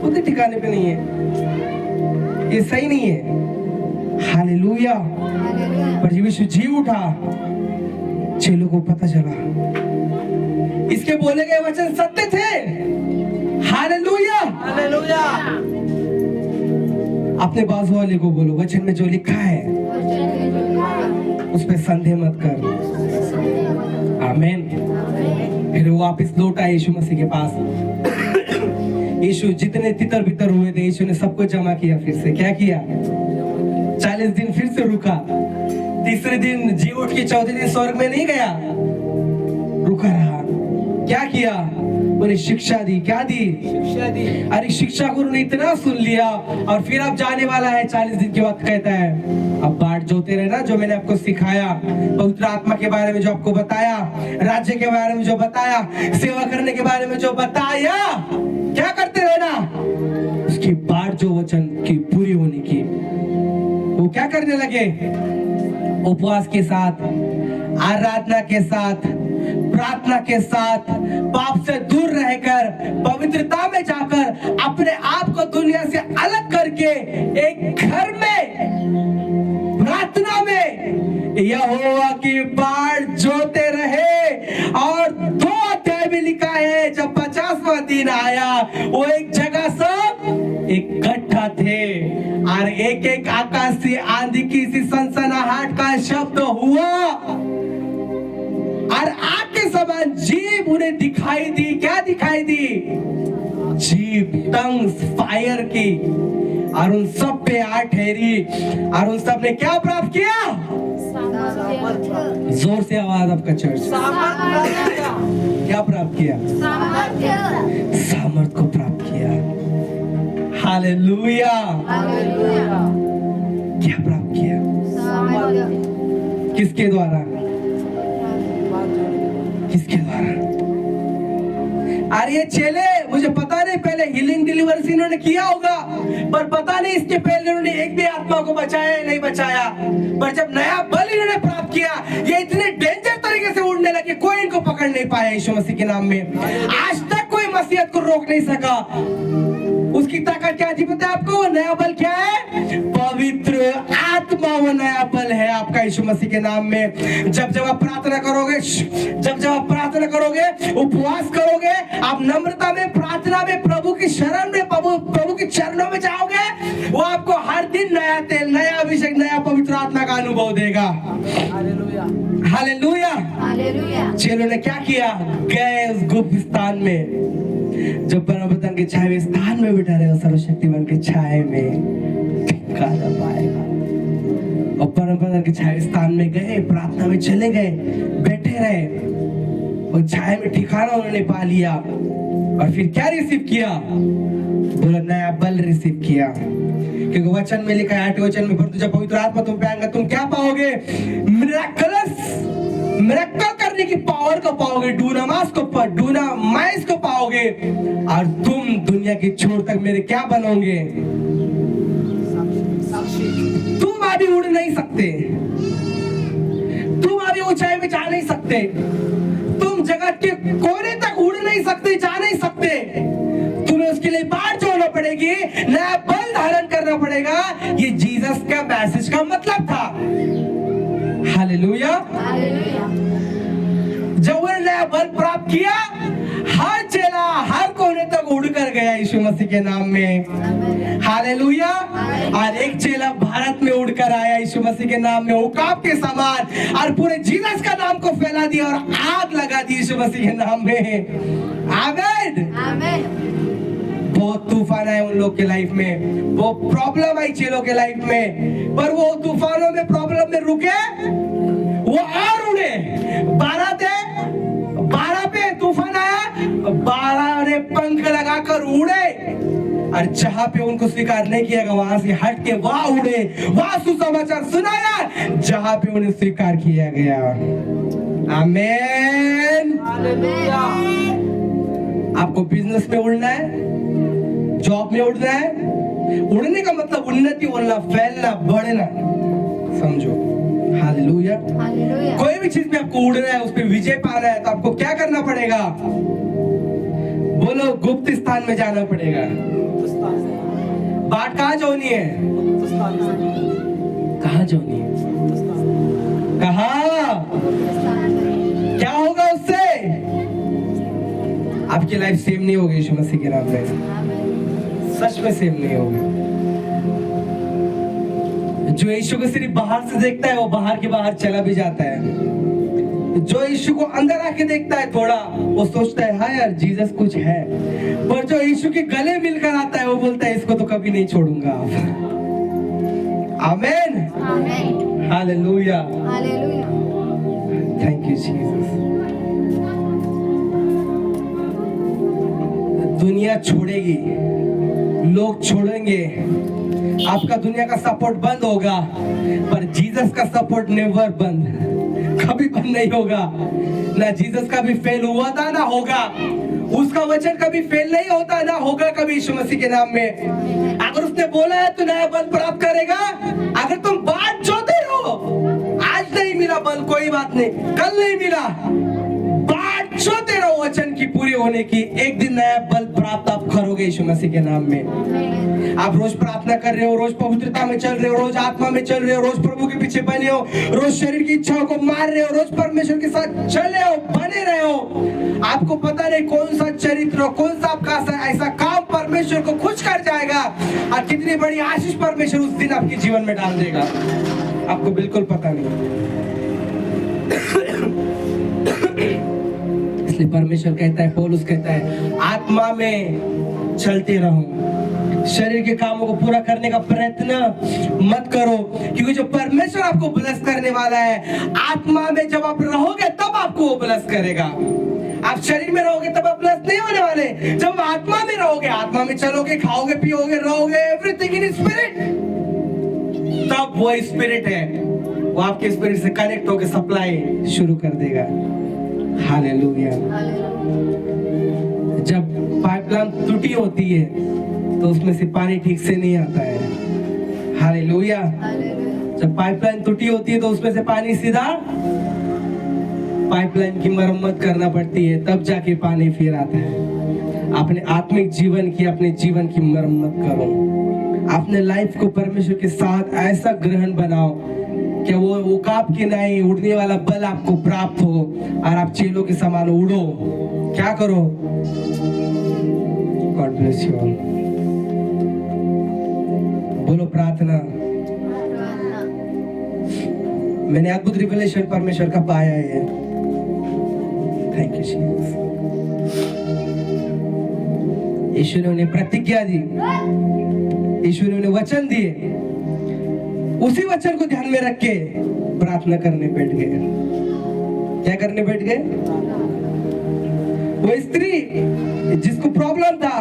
उतने ठिकाने पे नहीं है, ये सही नहीं है। हालेलुया। पर जब यीशु जी उठा, चेलों को पता चला इसके बोले गए वचन सत्य थे। हालेलुया। अपने बाजू वाले को बोलो, वचन में जो लिखा है उस पर संदेह मत कर। आमीन। फिर वो वापस लौट आए यीशु मसीह के पास। यीशु जितने तितर बितर हुए थे, यीशु ने सबको जमा किया। फिर से क्या किया? 40 दिन फिर से रुका। तीसरे दिन जी उठ के चौथे दिन स्वर्ग में नहीं गया, रुका रहा। क्या किया? उन्हें शिक्षा दी। क्या दी? शिक्षा दी। अरे शिक्षा को उन्होंने इतना सुन लिया, और फिर अब जाने वाला है 40 दिन के बाद कहता है अब बाट जोते रहना, जो मैंने आपको सिखाया, पवित्र आत्मा के बारे में जो आपको बताया, राज्य के बारे में जो बताया, सेवा करने के बारे में जो बताया, क्या करते रहना। उसकी बाट जो वचन की पूरी होने की, वो क्या करने लगे? उपवास के साथ, आराधना के साथ, प्रार्थना के साथ, पाप से दूर रहकर, पवित्रता में जाकर, अपने आप को दुनिया से अलग करके एक घर में प्रार्थना में यहोवा की बाट जोते रहे। और 2 अध्याय में लिखा है जब 50वां दिन आया, वो एक जगह सब इकट्ठा थे, और एक एक आकाश से आंधी की सी सनसनाहट का शब्द हुआ, और आग के समान जीभ उन्हें दिखाई दी। क्या दिखाई दी? जीभ, टंग्स फायर की, और उन सब पे आ ठहरी, और उन सब ने क्या प्राप्त किया? जोर से आवाज आपका चर्च। क्या प्राप्त किया? सामर्थ को प्राप्त किया। हालेलुया। क्या प्राप्त किया? किसके द्वारा? किसके द्वारा? अरे ये चेले, मुझे पता नहीं पहले हीलिंग डिलीवरी इन्होंने किया होगा, पर पता नहीं इसके पहले उन्होंने एक भी आत्मा को बचाया या नहीं बचाया। पर जब नया बल इन्होंने प्राप्त किया, ये इतने डेंजर तरीके से उड़ने लगे, कोई इनको पकड़ नहीं पाया यीशु मसीह के नाम में। आज तक कोई मसीहत को रोक नहीं सका। उसकी ताकत क्या थी पता है आपको? वो नया बल क्या है? पवित्र आत्मा, वो नया बल है आपका यीशु मसीह के नाम में। जब जब आप प्रार्थना करोगे, जब जब आप प्रार्थना करोगे, उपवास करोगे, आप नम्रता में, प्रार्थना में, प्रभु की शरण में, प्रभु के चरणों में जाओगे, वो आपको हर दिन नया तेल, नया अभिषेक, नया पवित्र आत्मा का अनुभव देगा। Hallelujah, hallelujah. चेलों ने क्या किया? गए उस गुप्त स्थान में, जब परमपिता के छाए स्थान में बैठा रहे, सर्वशक्तिमान के छाए में ठिकाना पाएगा। और परमपिता के छाए स्थान में गए, प्रार्थना में चले गए, बैठे रहे, और छाए में ठिकाना उन्होंने पा लिया। और फिर क्या रिसीव किया? बोला नया बल रिसीव किया। क्योंकि वचन में लिखा है 8वें वचन में, परंतु जब पवित्र आत्मा तुम पे आएगा, तुम क्या पाओगे? मिरेकल करने की पावर को पाओगे, डूनामाइस को पाओगे, और तुम दुनिया की छोर तक मेरे क्या बनोगे? तुम अभी उड़ नहीं सकते, ऊंचाई में जा नहीं सकते, तुम जगत के कोने तक उड़ नहीं सकते, जा नहीं सकते। तुम्हें उसके लिए बाढ़ जोड़ना पड़ेगी, नया बल धारण करना पड़ेगा। ये जीसस का मैसेज का मतलब था। हालेलुया। जब उन्होंने नया बल प्राप्त किया, हर चेला हर कोने तक उड़कर गया यीशु मसीह के नाम में। हालेलुया। और एक चेला भारत में उड़कर आया यीशु मसीह के नाम में, उकाब के समान, और पूरे जीसस का नाम को फैला दिया और आग लगा दी यीशु मसीह के नाम में। आमीन। बहुत तूफान आए उन लोग के लाइफ में, वो प्रॉब्लम आई चेलों के लाइफ में, पर वो तूफानों में प्रॉब्लम में रुके, वो और उड़े। 12 पे तूफान आया, 12 ने पंख लगाकर उड़े, और जहां पे उनको स्वीकार नहीं किया गया वहां से हट के वहां उड़े, वहां सुसमाचार सुनाया जहां पे उन्हें स्वीकार किया गया। आमीन। आपको बिजनेस में उड़ना है, जॉब में उड़ना है। उड़ने का मतलब उन्नति होना, फैलना, बढ़ना, समझो। हालेलुया। कोई भी चीज में आपको उड़ना है, उस पर विजय पाना है, तो आपको क्या करना पड़ेगा? बोलो, गुप्त स्थान में जाना पड़ेगा। बाट कहाँ जोनी है? कहाँ जोनी है? कहाँ? क्या होगा उससे? आपकी लाइफ सेम नहीं होगी यीशु मसीह के नाम में, सच में सेम नहीं होगी। जो यीशु को सिर्फ बाहर से देखता है वो बाहर के बाहर चला भी जाता है। जो यीशु को अंदर आके देखता है थोड़ा, वो सोचता है हाँ यार जीसस कुछ है, पर जो यीशु के गले मिलकर आता है वो बोलता है इसको तो कभी नहीं छोड़ूंगा। आमीन। हालेलुया। Thank you Jesus. दुनिया छोड़ेगी, लोग छोड़ेंगे, आपका दुनिया का सपोर्ट बंद होगा, पर जीसस का सपोर्ट नेवर बंद, कभी बंद नहीं होगा। ना जीसस का भी फेल हुआ था ना होगा, उसका वचन कभी फेल नहीं होता ना होगा कभी यीशु मसीह के नाम में। अगर उसने बोला है तो नया बल प्राप्त करेगा। अगर तुम बात जोते रहो, आज नहीं मिला बल कोई बात नहीं, कल नहीं मिला, बात जोते रहो वचन की पूरी होने की, एक दिन नया बल प्राप्त आप करोगे यीशु मसीह के नाम में। आप रोज प्रार्थना कर रहे हो, रोज पवित्रता में चल रहे हो, रोज आत्मा में चल रहे हो, रोज प्रभु के पीछे बने हो, रोज शरीर की इच्छाओं को मार रहे हो, रोज परमेश्वर के साथ चले हो, बने रहे हो। आपको पता नहीं कौन सा चरित्र, कौन सा आपका ऐसा काम परमेश्वर को खुश कर जाएगा और कितनी बड़ी आशीष परमेश्वर उस दिन आपके जीवन में डाल देगा, आपको बिल्कुल पता नहीं। इसलिए परमेश्वर कहता है, पौलुस कहता है, आत्मा में चलते रहो, शरीर के कामों को पूरा करने का प्रयत्न मत करो, क्योंकि जो परमेश्वर आपको ब्लेस करने वाला है, आत्मा में जब आप रहोगे तब आपको वो ब्लेस करेगा। आप शरीर में रहोगे तब आप ब्लेस नहीं होने वाले। जब आत्मा में रहोगे, आत्मा में चलोगे, खाओगे, पियोगे, रहोगे, एवरीथिंग इन स्पिरिट, तब वो स्पिरिट है, वो आपके स्पिरिट से कनेक्ट होकर सप्लाई शुरू कर देगा। हालेलुया। जब पाइपलाइन टूटी होती है तो उसमें से पानी ठीक से नहीं आता है। हालेलुया। जब पाइपलाइन टूटी होती है तो उसमें से पानी सीधा पाइपलाइन की मरम्मत करना पड़ती है, तब जाके पानी फिर आता है। अपने आत्मिक जीवन की, अपने जीवन की मरम्मत करो। अपने लाइफ को परमेश्वर के साथ ऐसा ग्रहण बनाओ कि वो उकाब की नहीं, उड़ने वाला बल आपको प्राप्त हो और आप चेलों के समान उड़ो। क्या करो? God bless you all. बोलो प्रार्थना। मैंने अद्भुत रिवलेशन परमेश्वर का पाया है। Thank you Jesus. यीशु ने उन्हें प्रतिज्ञा दी, यीशु ने उन्हें वचन दिए, उसी वचन को ध्यान में रख के प्रार्थना करने बैठ गए। क्या करने बैठ गए? वो स्त्री जिसको प्रॉब्लम था,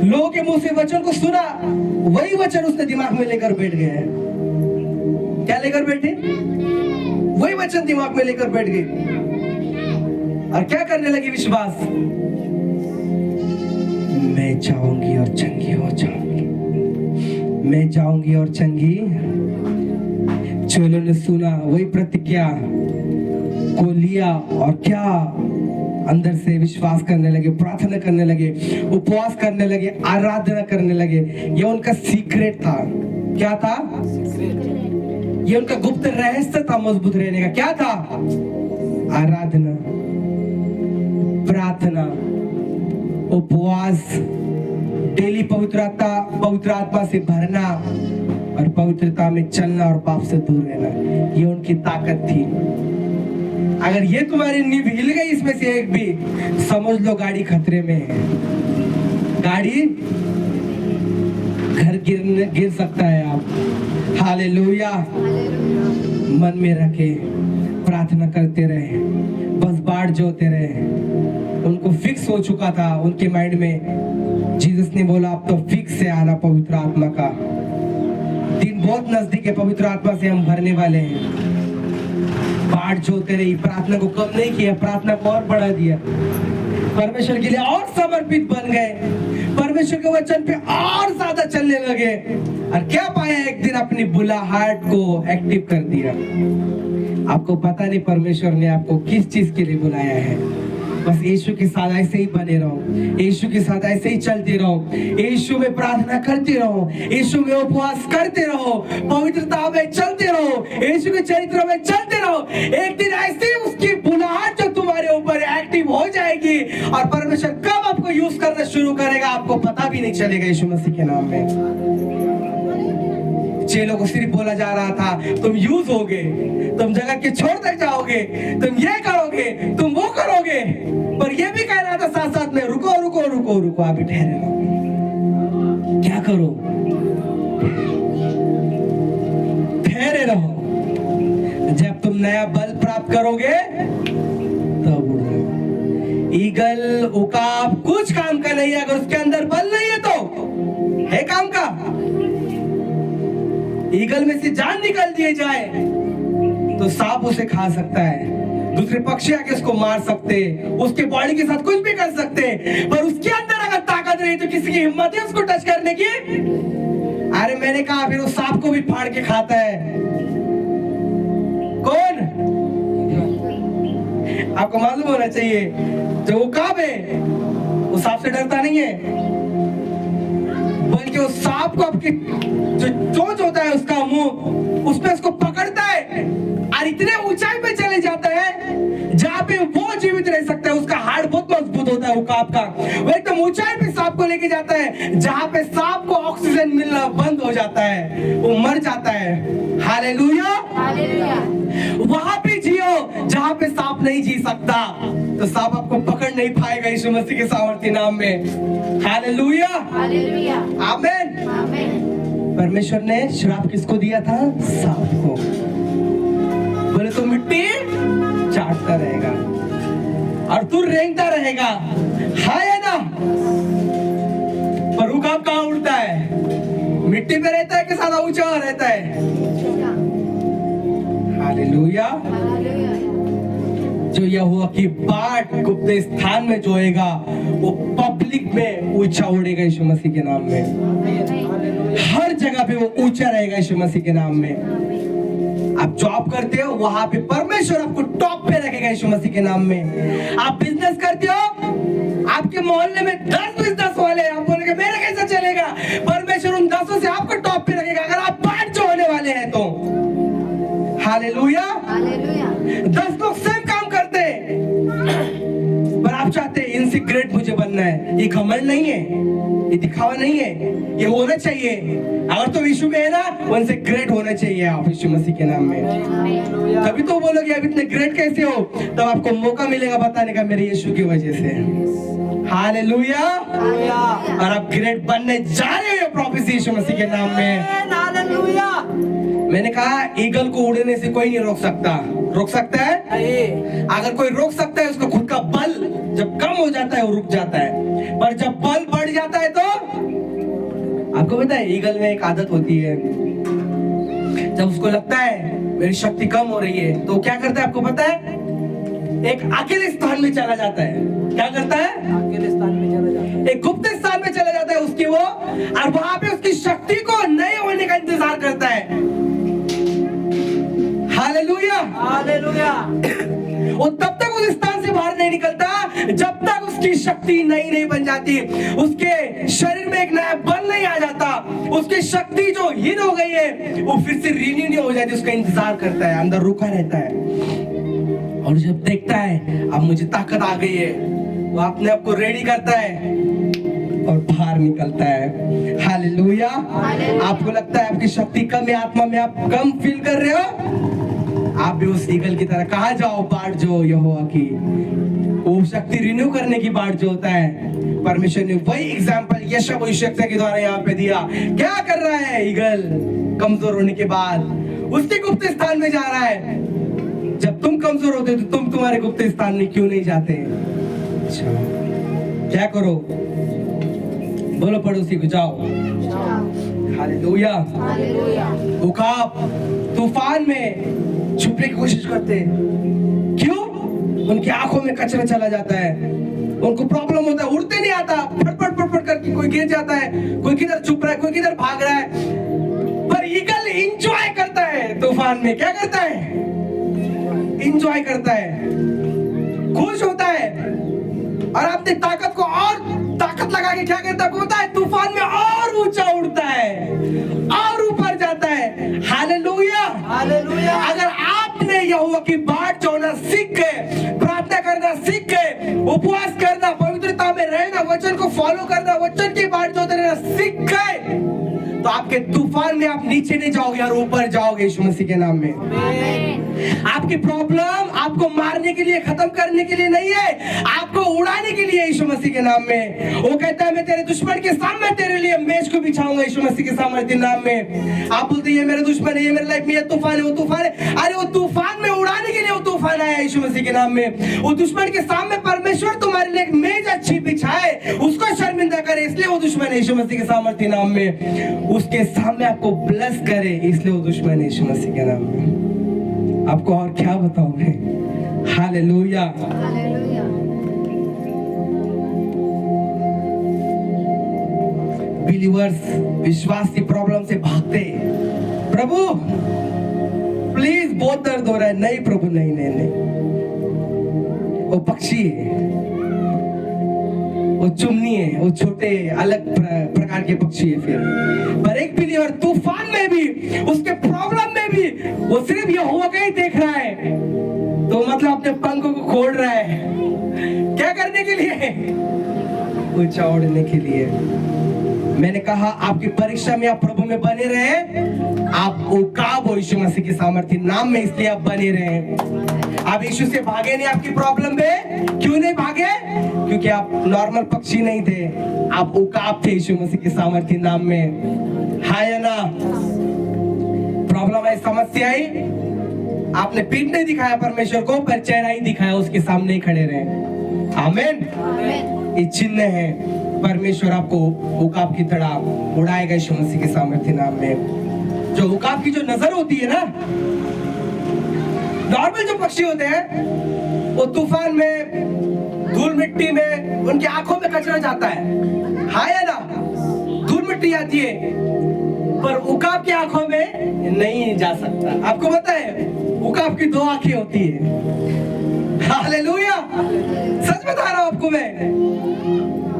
लोगों के मुंह से वचन को सुना, वही वचन उसने दिमाग में लेकर बैठ गए। क्या लेकर बैठे? वही वचन दिमाग में लेकर बैठ गए और क्या करने लगी? विश्वास, मैं जाऊंगी और चंगी हो जाऊंगी, मैं जाऊंगी और चंगी। चेलों ने सुना, वही प्रतिज्ञा उसको लिया और क्या अंदर से विश्वास करने लगे, प्रार्थना करने लगे, उपवास करने लगे, आराधना करने लगे। ये उनका सीक्रेट था। क्या था? ये उनका गुप्त रहस्य था मजबूत रहने का। क्या था? आराधना, प्रार्थना, उपवास, डेली पवित्र आत्मा से भरना और पवित्रता में चलना और पाप से दूर रहना। ये उनकी ताकत थी। अगर ये तुम्हारी नींव हिल गई इसमें से एक भी, समझ लो गाड़ी खतरे में है। गाड़ी घर गिर सकता है। आप हालेलुया मन में रखे, प्रार्थना करते रहे, बस बाढ़ जोते रहे। उनको फिक्स हो चुका था उनके माइंड में। जीसस ने बोला अब तो फिक्स है आना पवित्र आत्मा का। दिन बहुत नजदीक है, पवित्र आत्मा से हम भरने वाले हैं। बाढ़ जोते रही, प्रार्थना को कम नहीं किया, प्रार्थना को और बढ़ा दिया, परमेश्वर के लिए और समर्पित बन गए, परमेश्वर के वचन पे और ज्यादा चलने लगे। और क्या पाया? एक दिन अपनी बुलाहट को एक्टिव कर दिया। आपको पता नहीं परमेश्वर ने आपको किस चीज के लिए बुलाया है। बस यीशु के साथ ऐसे ही बने रहो, यीशु के साथ ऐसे ही चलते रहो, यीशु में प्रार्थना करते रहो, यीशु में उपवास करते रहो, पवित्रता में चलते रहो, यीशु के चरित्र में चलते रहो। एक दिन ऐसे उसकी बुलाहट जो तुम्हारे ऊपर एक्टिव हो जाएगी और परमेश्वर कब आपको यूज करना शुरू करेगा आपको पता भी नहीं चलेगा। यीशु मसीह के नाम में चेलों को सिर्फ बोला जा रहा था तुम यूज होगे, तुम जगत के छोर तक जाओगे, तुम ये करोगे, तुम वो करोगे, पर ये भी कह रहा था साथ साथ में रुको रुको रुको रुको, अभी ठहरे रहो। क्या करो? ठहरे रहो। जब तुम नया बल प्राप्त करोगे तब उड़ो। ईगल, उकाब कुछ काम का नहीं है अगर उसके अंदर बल नहीं है तो है काम का। ईगल में से जान निकाल दिए जाए तो सांप उसे खा सकता है, दूसरे पक्षी आके उसको मार सकते, उसके बॉडी के साथ कुछ भी कर सकते, पर उसके अंदर अगर ताकत रही तो किसी की हिम्मत है उसको टच करने की? अरे मैंने कहा फिर उस सांप को भी फाड़ के खाता है कौन? आपको मालूम होना चाहिए जो उकाब है वो सांप से डरता नहीं है, बल्कि उस सांप को आपकी जो चोंच होता है उसका मुंह उसमें उसको पकड़ता है और इतने ऊंचाई पे चले जाता है जहां पे वो जीवित रह सकता है। उसका हाड़ बहुत मजबूत होता है उकाब का। वो एकदम ऊंचाई पे सांप को लेके जाता है जहां पे सांप को ऑक्सीजन मिलना बंद हो जाता है, वो मर जाता है। हालेलुया, वहां पे जियो जहां पे सांप नहीं जी सकता, तो सांप आपको पकड़ नहीं पाएगा यीशु मसीह के सामर्थ्य नाम में। हालेलुया, आमीन। परमेश्वर ने श्राप किसको दिया था? सांप को। बोले तो मिट्टी चाटता रहेगा और तू रेंगता रहेगा, है ना? पर उकाब कहाँ उड़ता है? मिट्टी पे रहता है कि ज्यादा ऊंचा रहता है? हालेलुया। जो यहोवा की बाट गुप्त स्थान में जोएगा वो पब्लिक में ऊंचा उड़ेगा यीशु मसीह के नाम में। हर जगह पे वो ऊंचा रहेगा यीशु मसीह के नाम में। आप जॉब करते हो वहां पे परमेश्वर आपको टॉप पे रखेगा यीशु मसीह के नाम में। आप बिजनेस करते हो, आपके मोहल्ले में 10 बिजनेस वाले हैं, आप बोलेंगे मेरा कैसा चलेगा? परमेश्वर उन 10 से आपको टॉप पे रखेगा अगर आप बाट जो होने वाले हैं तो। हालेलुया। 10 लोग सेम काम करते हैं पर आप चाहते हैं इनसे ग्रेट मुझे बनना है। ये घमंड नहीं है, ये दिखावा नहीं है, ये होना चाहिए। अगर तो यीशु में है ना, उनसे ग्रेट होना चाहिए आप यीशु मसीह के नाम में। तभी तो बोलोगे अब इतने ग्रेट कैसे हो, तब आपको मौका मिलेगा बताने का मेरे यीशु की वजह से। हालेलुया। और आप ग्रेट बनने जा रहे हो प्रोफेसी यीशु मसीह के नाम में। हालेलुया। मैंने कहा ईगल को उड़ने से कोई नहीं रोक सकता। रोक सकता है? अगर कोई रोक सकता है उसका खुद का बल जब कम हो जाता है वो रुक जाता है, पर जब बल बढ़ जाता है तो आपको पता है ईगल में एक आदत होती है, जब उसको लगता है मेरी शक्ति कम हो रही है तो क्या करता है आपको पता है? एक अकेले स्थान में चला जाता है। क्या करता है? अकेले स्थान में चला जाता है, एक गुप्त स्थान में चला जाता है उसकी वो, और वहां पे उसकी शक्ति को नए होने का इंतजार करता है। Hallelujah, hallelujah. वो तब तक उस स्थान से बाहर नहीं निकलता जब तक उसकी शक्ति नई नहीं बन जाती, उसके शरीर में एक नया बल नहीं आ जाता, उसकी शक्ति जो हीन हो गई है वो फिर से रिन्यू नहीं हो जाती, उसका इंतजार करता है, अंदर रुका रहता है। और जब देखता है अब मुझे ताकत आ गई है, वो अपने आप को रेडी करता है और बाहर निकलता है। हालेलुया। आपको लगता है आपकी शक्ति कम है, आत्मा में आप कम फील कर रहे हो, आप भी उस ईगल की तरह कहा जाओ बाट जो यहोवा की, वो शक्ति रिन्यू करने की बाट जो होता है। परमेश्वर ने वही एग्जाम्पल यशब के द्वारा यहाँ पे दिया। क्या कर रहा है ईगल कमजोर होने के बाद? उसके गुप्त स्थान में जा रहा है। जब तुम कमजोर होते तो तुम तुम्हारे गुप्त स्थान में क्यों नहीं जाते? अच्छा, क्या करो? बोलो पड़ोसी को जाओ। हालेलुया। उकाब तूफान में छुपने की कोशिश करते, क्यों? उनकी आंखों में कचरा चला जाता है, उनको प्रॉब्लम होता है, उड़ते नहीं आता, फटफट फटफट करके कोई गिर जाता है, कोई किधर छुप रहा है, कोई किधर भाग रहा है। पर ईगल एंजॉय करता है तूफान में। क्या करता है? एंजॉय करता है, खुश होता है, और अपनी ताकत को और ताकत लगा के क्या करता है? तूफान में और ऊंचा उड़ता है और ऊपर जाता है। हालेलुया। अगर आपने यहोवा की बाट जोड़ना सीख गए, प्रार्थना करना सीख गए, उपवास करना, पवित्रता में रहना, वचन को फॉलो करना, वचन की बाट जोड़ते रहना सीख गए, तो आपके तूफान में आप नीचे नहीं जाओगे और ऊपर जाओगे यीशु मसीह के नाम में। आपकी प्रॉब्लम आपको मारने के लिए, खत्म करने के लिए नहीं है, आपको उड़ाने के लिए यीशु मसीह के नाम में। वो कहता है मैं तेरे दुश्मन के सामने तेरे लिए मेज को बिछाऊंगा यीशु मसीह के सामर्थ्य नाम में। आप बोलते हैं ये मेरे दुश्मन है, ये मेरे लाइफ में ये तूफान है, वो तूफान है। अरे वो तूफान में उड़ाने के लिए वो तूफान आया यीशु मसीह के नाम में। वो दुश्मन के सामने परमेश्वर तुम्हारे लिए एक मेज अच्छी बिछाए, उसको शर्मिंदा करे, इसलिए वो दुश्मन है यीशु मसीह के सामर्थ्य नाम में। उसके सामने आपको ब्लेस करे, इसलिए वो दुश्मन है यीशु मसीह के नाम में। आपको और क्या बताऊं मैं? हालेलुया। बिलीवर्स विश्वासी प्रॉब्लम से भागते, प्रभु प्लीज बहुत दर्द हो रहा है। नहीं प्रभु, नहीं नहीं नहीं, वो पक्षी है, वो चुमनी है, वो छोटे अलग प्रकार के पक्षी है। फिर पर एक बिलीवर तूफान में भी, उसके प्रॉब्लम में भी, वो सिर्फ यहोवा का ही देख रहा है, तो मतलब अपने पंखों को खोल रहा है। क्या करने के लिए? ऊंचा उड़ने के लिए। मैंने कहा आपकी परीक्षा में आप प्रभु में बने रहे, आप उकाब हो यीशु मसीह के सामर्थ्य नाम में, इसलिए आप बने रहे। आप यीशु से भागे नहीं आपकी प्रॉब्लम में। क्यों नहीं भागे? क्योंकि आप नॉर्मल पक्षी नहीं थे, आप उकाब थे यीशु मसीह के सामर्थ्य नाम में। हाय ना, प्रॉब्लम आई, समस्या आई, आपने पीठ नहीं दिखाया परमेश्वर को, पर चेहरा ही दिखाया, उसके सामने ही खड़े रहे। आमीन। ये चिन्ह है, परमेश्वर आपको उकाब की तरह उड़ाएगा यीशु मसीह के सामर्थ्य नाम में। जो उकाब की जो नजर होती है ना, नॉर्मल जो पक्षी होते हैं वो तूफान में, धूल मिट्टी में, उनकी आंखों में कचरा जाता है, हाय ना, धूल मिट्टी आती है, पर उकाब की आंखों में नहीं जा सकता। आपको पता है उकाब की दो आंखें होती है। हालेलुया। सच बता रहा हूं आपको मैं।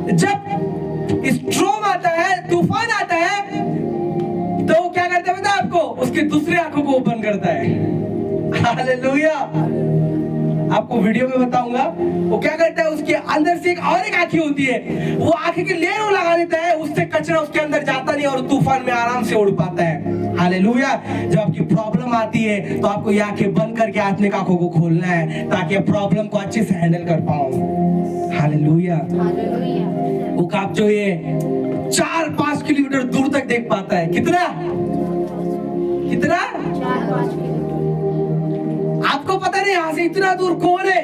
जब स्ट्रॉम आता है, तूफान आता है, तो वो क्या करता है पता है आपको? उसकी दूसरी आंखों को ओपन करता है। हालेलुया। आपको वीडियो में बताऊंगा वो क्या करता है। उसके अंदर से एक और एक आंखें होती है, वो आंखें की लेयर वो लगा देता है, उससे कचरा उसके अंदर जाता नहीं और तूफान में आराम से उड़ पाता है। हालेलुया। जब आपकी प्रॉब्लम आती है तो आपको ये आंखें बंद करके आत्मिक आंखों को खोलना है, ताकि आप प्रॉब्लम को अच्छे से हैंडल कर पाओ। हालेलुया। उकाब जो ये 4-5 किलोमीटर दूर तक देख पाता है। कितना? 4-5 किलोमीटर। आपको पता नहीं यहाँ से इतना दूर कौन है,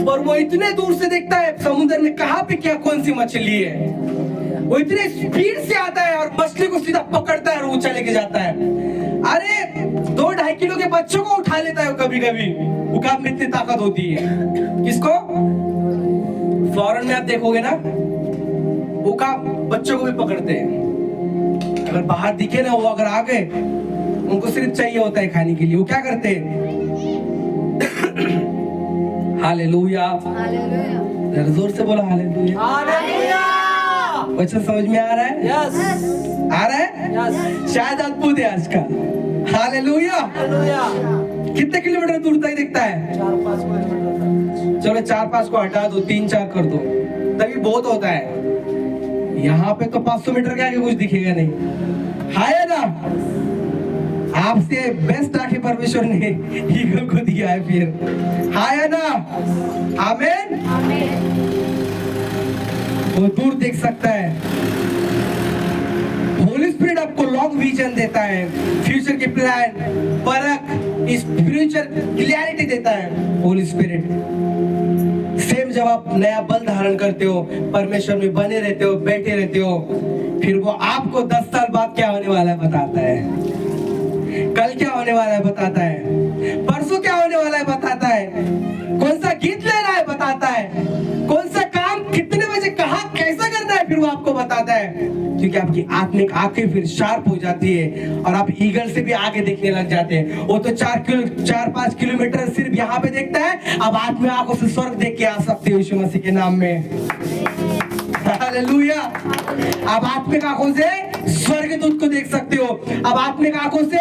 और वो इतने दूर से देखता है समुद्र में कहाँ पे क्या कौन सी मछली है। वो इतने स्पीड से आता है और मछली को सीधा पकड़ता है और ऊंचा लेके जाता है। अरे 2-2.5 किलो के बच्चों को उठा लेता है कभी कभी। उकाब में इतनी ताकत होती है। किसको? फॉरेन में आप देखोगे ना, उकाब बच्चों को भी पकड़ते हैं। अगर बाहर दिखे ना, वो अगर आ गए, उनको सिर्फ चाहिए होता है खाने के लिए, वो क्या करते हैं? हालेलुया। हालेलुया। जरा जोर से बोलो हालेलुया। हालेलुया। वचन समझ में आ रहा है? यस आ रहा है? यस शायद अद्भुत है आज का। हालेलुया। हालेलुया। कितने किलोमीटर दूर तक दिखता है? 4-5 किलोमीटर। चलो 4-5 को हटा दो, 3-4 कर दो, तभी बहुत होता है। यहाँ पे तो 500 मीटर के आगे कुछ दिखेगा नहीं। है ना? आपसे बेस्ट आके परमेश्वर ने ईगल को दिया है फिर। है ना? आमीन। आमीन। वो दूर देख सकता है। होली स्पिरिट आपको लॉन्ग विजन देता है, फ्यूचर के प्लान, परख, स्पिरिचुअल क्लैरिटी देता है होली स्पिरिट। सेम जब आप नया बल धारण करते हो, परमेश्वर में बने रहते हो, बैठे रहते हो, फिर वो आपको 10 साल बाद क्या होने वाला है बताता है, कल क्या होने वाला है बताता है, परसों क्या होने वाला है बताता है, कौन सा गीत लेना है बताता है, कौन सा काम कितने बजे कहाँ कैसा करना है फिर वो आपको बताता है। क्योंकि आपकी आत्मिक आंखें फिर शार्प हो जाती है और आप ईगल से भी आगे देखने लग जाते हैं। वो तो 4-5 किलोमीटर सिर्फ यहाँ पे देखता है, अब आत्मिक आंखों से स्वर्ग देख के आ सकते हो यीशु मसीह के नाम में। हालेलुया। अब आत्मिक आंखों से स्वर्गदूत को देख सकते हो। अब आत्मिक आंखों से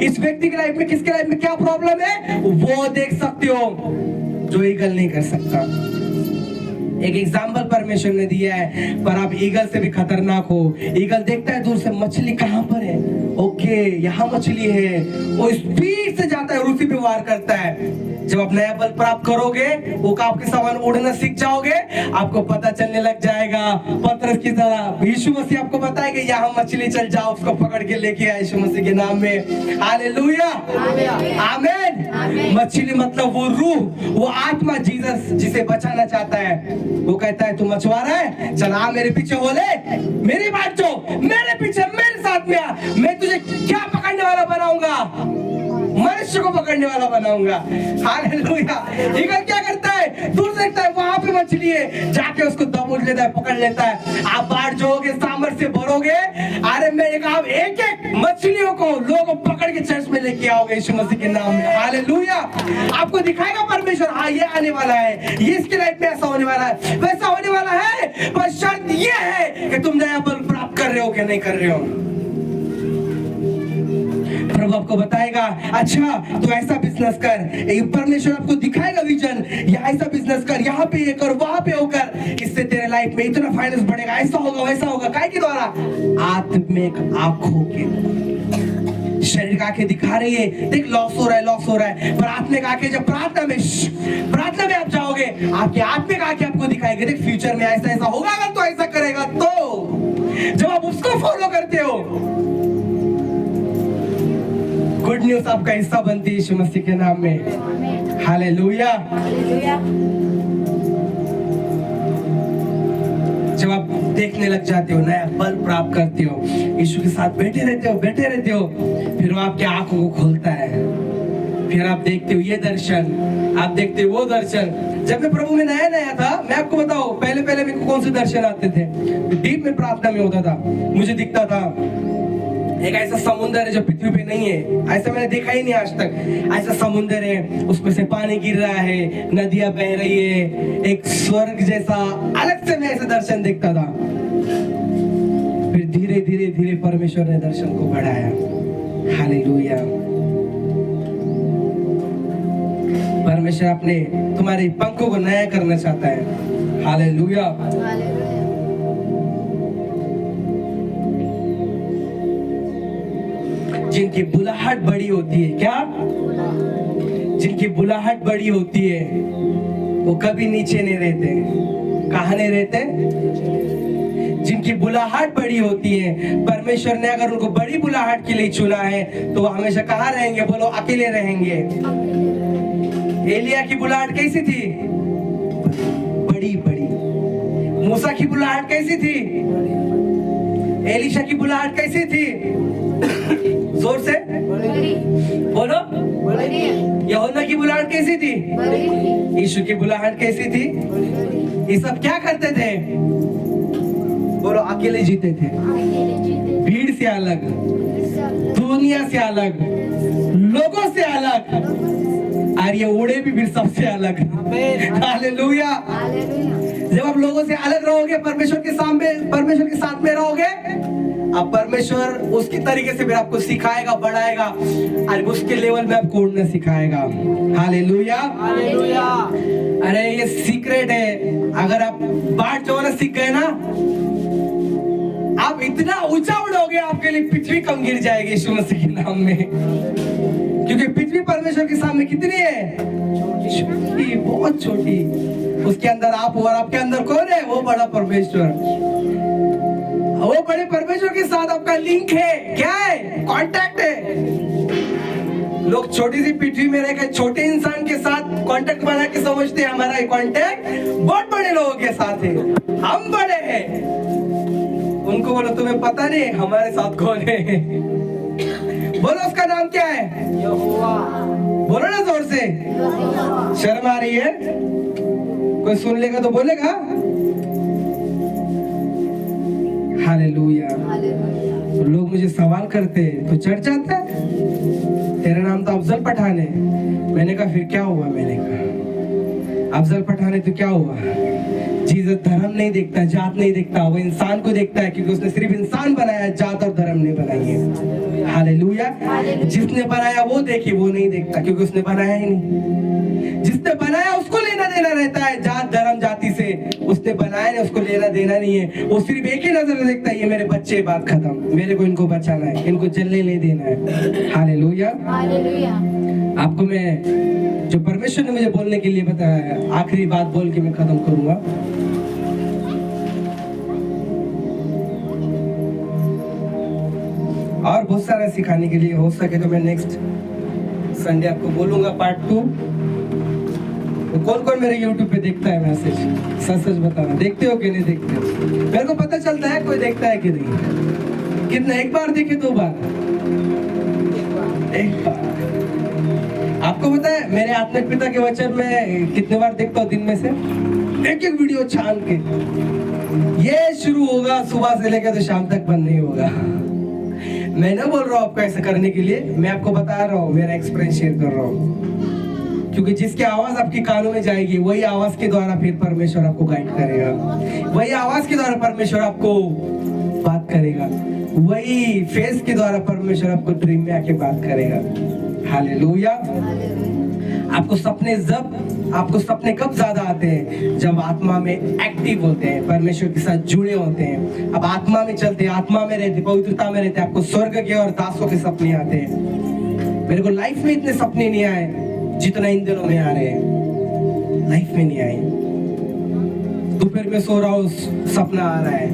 इस व्यक्ति की लाइफ में, किसके लाइफ में क्या प्रॉब्लम है वो देख सकते हो, जो ईगल नहीं कर सकता। एक एग्जाम्पल परमेश्वर ने दिया है, पर आप ईगल से भी खतरनाक हो। ईगल देखता है दूर से मछली कहां पर है, ओके यहाँ मछली है, वो स्पीड से जाता है और उसी पे वार करता है। जब आप नया बल प्राप्त करोगे, वो आपके समान उड़ना सीख जाओगे, आपको पता चलने लग जाएगा पतरस की तरह। यीशु मसीह आपको बताएगा यहाँ मछली, चल जाओ, उसको पकड़ के लेके आए यीशु मसीह के नाम में। हालेलुया। आमीन। मछली मतलब वो रूह, वो आत्मा, जीसस जिसे बचाना चाहता है। वो कहता है तू मछुआरा है, चल आ मेरे पीछे हो ले, मेरी बात जो, मेरे पीछे मेरे साथ में आ, मैं तुझे क्या पकड़ने वाला बनाऊंगा, मनुष्य को पकड़ने वाला बनाऊंगा। हालेलुया। ईगल क्या करता है, दूर देखता है वहां पे मछली है, जाके उसको दबोच लेता है, पकड़ लेता है। आप बाढ़ जोगे, सामर से भरोगे, अरे मैं आप एक एक मछलियों को, लोगों को पकड़ के चर्च में लेके आओगे यीशु मसीह के नाम में। हालेलुया। आपको दिखाएगा परमेश्वर, हाँ ये आने वाला है, ये इसकी लाइफ में ऐसा होने वाला है, वैसा होने वाला है, पर शर्त ये है कि तुम नया बल प्राप्त कर रहे हो कि नहीं कर रहे हो। प्रभु आपको बताएगा अच्छा तो ऐसा बिजनेस कर, परमेश्वर आपको दिखाएगा विजन, या ऐसा बिजनेस कर, यहाँ पे ये कर, वहां पे होकर, इससे तेरे लाइफ में इतना फाइनेंस बढ़ेगा, ऐसा होगा वैसा होगा। काय के द्वारा? आत्मिक आंखों के द्वारा। शरीर का आंखें दिखा रही है, देख लॉस हो रहा है, पर आत्मिक आंखें जब प्रार्थना में आप जाओगे, आपकी आत्मिक आंखें आपको दिखाएगी, देख फ्यूचर में ऐसा ऐसा होगा, अगर तो ऐसा करेगा तो। जब आप उसको फॉलो करते हो, गुड न्यूज आपका हिस्सा बनती है यीशु मसीह के नाम में। हालेलुया। जब आप देखने लग जाते हो, नया बल प्राप्त करते हो, यीशु के साथ बैठे रहते हो, फिर वो आपकी आंखों को खोलता है, फिर आप देखते हो ये दर्शन, आप देखते हो वो दर्शन। जब मैं प्रभु में नया था, मैं आपको बताऊं, पहले मेरे को कौन से दर्शन आते थे, डीप में प्रार्थना में होता था, मुझे दिखता था एक ऐसा समुंदर है जो पृथ्वी पे नहीं है, ऐसा मैंने देखा ही नहीं आज तक। ऐसा समुंदर है, उसमें से पानी गिर रहा है, नदियां बह रही है, एक स्वर्ग जैसा अलग से मैं ऐसा दर्शन देखता था। फिर धीरे धीरे परमेश्वर ने दर्शन को बढ़ाया। हालेलुया। परमेश्वर अपने तुम्हारे पंखों को नया करना चाहता है। हालेलुया। जिनकी बुलाहट बड़ी होती है, क्या? जिनकी बुलाहट बड़ी होती है वो कभी नीचे नहीं रहते। कहाँ नहीं रहते? जिनकी बुलाहट बड़ी होती है, परमेश्वर ने अगर उनको बड़ी बुलाहट के लिए चुना है तो वो हमेशा कहाँ रहेंगे? बोलो, अकेले रहेंगे। एलिया की बुलाहट कैसी थी? बड़ी बड़ी। मूसा की बुलाहट कैसी थी? एलिशा की बुलाहट कैसी थी? जोर से बोलो। यूहन्ना की बुलाहट कैसी थी? यीशु की बुलाहट कैसी थी? ये सब क्या करते थे? बोलो, अकेले जीते थे, भीड़ से अलग, दुनिया से अलग, लोगों से अलग, और ये उड़े भी फिर सबसे अलग। हालेलुया। जब आप लोगों से अलग रहोगे, परमेश्वर के साथ में रहोगे, अब परमेश्वर उसकी तरीके से फिर आपको सिखाएगा, बढ़ाएगा और उसके लेवल में आपको उड़ना सिखाएगा। हालेलुया। हालेलुया। अरे ये सीक्रेट है, अगर आप बाट जो ना सीख गए ना, आप इतना ऊंचा उड़ोगे, आपके लिए पृथ्वी कम गिर जाएगी यीशु मसीह के नाम में। क्योंकि पृथ्वी परमेश्वर के सामने कितनी है? छोटी, बहुत छोटी। उसके अंदर आप हो और आपके अंदर कौन है? वो बड़ा परमेश्वर। वो बड़े परमेश्वर के साथ आपका लिंक है। क्या है? कांटेक्ट है। लोग छोटी सी पृथ्वी में रहकर छोटे इंसान के साथ कांटेक्ट बना के समझते हैं हमारा कांटेक्ट बहुत बड़े लोगों के साथ है, हम बड़े हैं। उनको बोलो तुम्हें पता नहीं हमारे साथ कौन है। बोलो उसका नाम क्या है? यहोवा। बोलो ना जोर से। शर्म आ रही है? कोई सुन लेगा तो बोलेगा। हालेलुया। तो लोग मुझे सवाल करते तो चढ़ जाता है, तेरा नाम तो अफजल पठान है। मैंने कहा फिर क्या हुआ? मैंने कहा अफजल पठान है तो क्या हुआ? जीसस धर्म नहीं देखता, जात नहीं देखता, वो इंसान को देखता है, क्योंकि उसने सिर्फ इंसान बनाया, जात और धर्म नहीं बनाई है। हालेलुया। जिसने बनाया वो देखे, वो नहीं देखता, क्योंकि उसने बनाया ही नहीं। जिसने बनाया उसको लेना देना रहता है, जात धर्म जाति से। उसने बनाया नहीं, उसको लेना देना नहीं है। वो सिर्फ एक ही नजर से देखता है, ये मेरे बच्चे, बात खत्म, मेरे को इनको बचाना है, इनको जलने नहीं देना है। हालेलुया। आपको मैं जो परमेश्वर ने मुझे बोलने के लिए बताया है, आखिरी बात बोल के मैं खत्म करूंगा। और बहुत सारा सिखाने के लिए, हो सके तो मैं नेक्स्ट संडे आपको बोलूंगा पार्ट 2। तो कौन कौन मेरे YouTube पे देखता है मैसेज? सच सच बताना, देखते हो कि नहीं देखते हो? मेरे को पता चलता है कोई देखता है कि नहीं। कितना? एक बार देखे, 2 बार? एक बार। आपको पता है मेरे आत्मिक पिता के वचन में कितने बार देखता हूँ दिन में से? एक एक वीडियो छान के। ये शुरू होगा सुबह से लेकर तो शाम तक बंद नहीं होगा। मैं ना बोल रहा हूँ आपको ऐसा करने के लिए, मैं आपको बता रहा हूँ, मेरा एक्सपीरियंस शेयर कर रहा हूँ। क्योंकि जिसकी आवाज आपकी कानों में जाएगी, वही आवाज के द्वारा फिर परमेश्वर आपको गाइड करेगा, वही आवाज के द्वारा परमेश्वर आपको बात करेगा, वही फेस के द्वारा परमेश्वर आपको ड्रीम में आके बात करेगा। हालेलुया। आपको सपने कब ज्यादा आते हैं? जब आत्मा में एक्टिव होते हैं, परमेश्वर के साथ जुड़े होते हैं। अब आत्मा में चलते हैं, आत्मा में रहते, पवित्रता में रहते हैं, आपको स्वर्ग के और दासों के सपने आते हैं। मेरे को लाइफ में इतने सपने नहीं आए जितना इन दिनों में आ रहे हैं। लाइफ में नहीं आए। दोपहर में सो रहा हूँ, सपना आ रहा है।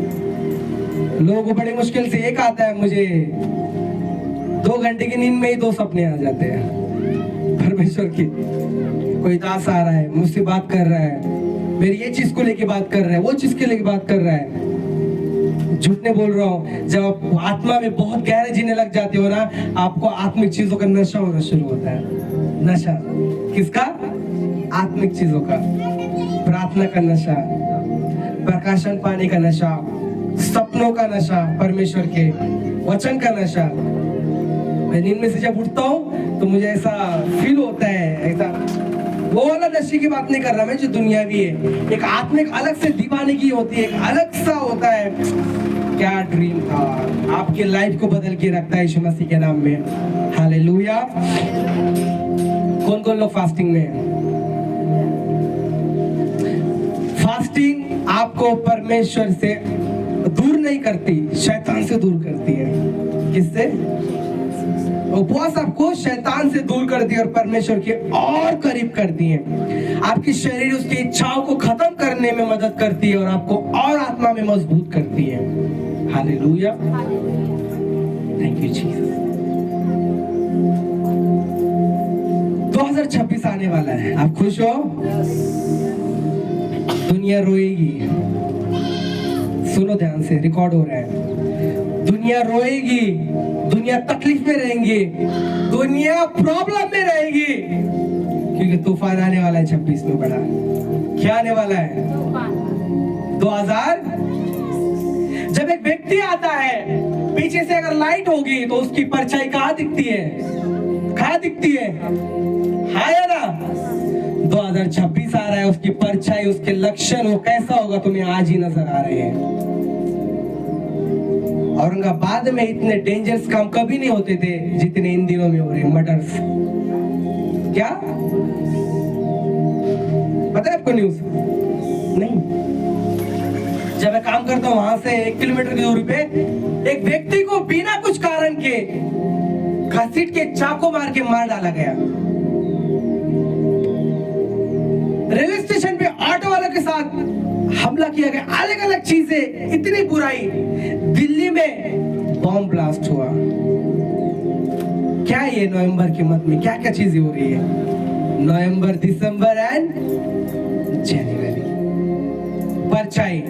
लोगों को बड़ी मुश्किल से एक आता है, मुझे 2 घंटे की नींद में ही 2 सपने आ जाते हैं परमेश्वर की। कोई दास आ रहा है, मुझसे बात कर रहा है, मेरी ये चीज को लेके बात कर रहा है, वो चीज के लेके बात कर रहा है। झूठ नहीं बोल रहा हूँ। जब आप आत्मा में बहुत गहरे जीने लग जाते हो ना, आपको आत्मिक चीजों का नशा होना शुरू होता है। नशा किसका? आत्मिक चीजों का। प्रार्थना का नशा, प्रकाशन पाने का नशा, सपनों का नशा, परमेश्वर के वचन का नशा। मैं नींद में से जब उठता हूँ तो मुझे ऐसा फील होता है, ऐसा वो वाला नशे की बात नहीं कर रहा मैं, जो दुनियावी है। एक आत्मिक अलग से दीवानगी होती है, एक अलग सा होता है। क्या ड्रीम था, आपके लाइफ को बदल के रखता है यीशु मसीह के नाम में। हालेलुया। कौन कौन लोग फास्टिंग में हैं? फास्टिंग आपको परमेश्वर से दूर नहीं करती, शैतान से दूर करती है। किससे? उपवास आपको शैतान से दूर करती है और परमेश्वर के और करीब करती है। आपकी शरीर उसकी इच्छाओं को खत्म करने में मदद करती है और आपको और आत्मा में मजबूत करती है। हालेलुया। Thank you Jesus. 2026 आने वाला है, आप खुश हो? दुनिया रोएगी। सुनो ध्यान से, रिकॉर्ड हो रहा है। दुनिया रोएगी, दुनिया तकलीफ में रहेंगी, दुनिया प्रॉब्लम में रहेगी, क्योंकि तूफान आने वाला है 26 में बड़ा। क्या आने वाला है? 2000। जब एक व्यक्ति आता है, पीछे से अगर लाइट होगी तो उसकी परछाई कहाँ दिखती है? कहाँ दिखती है? हाँ या ना? 2026 आ रहा है, उसकी परछाई, उसके लक्षण वो कैसा होगा तुम्हें आज ही नजर आ रहे हैं। औरंगाबाद में इतने डेंजरस काम कभी नहीं होते थे जितने इन दिनों में हो रहे हैं, मर्डर्स। क्या पता है आपको न्यूज? नहीं। जब मैं काम करता हूँ वहां से 1 किलोमीटर की दूरी पे एक व्यक्ति को बिना कुछ कारण के घसीट के चाकू मार के मार डाला गया। रेलवे स्टेशन पे ऑटो वालों के साथ हमला किया गया, अलग अलग चीजें, इतनी बुराई। दिल्ली में बॉम्ब ब्लास्ट हुआ। क्या ये नवंबर के मध्य में क्या क्या चीजें हो रही है? नवंबर, दिसंबर एंड जनवरी। परछाई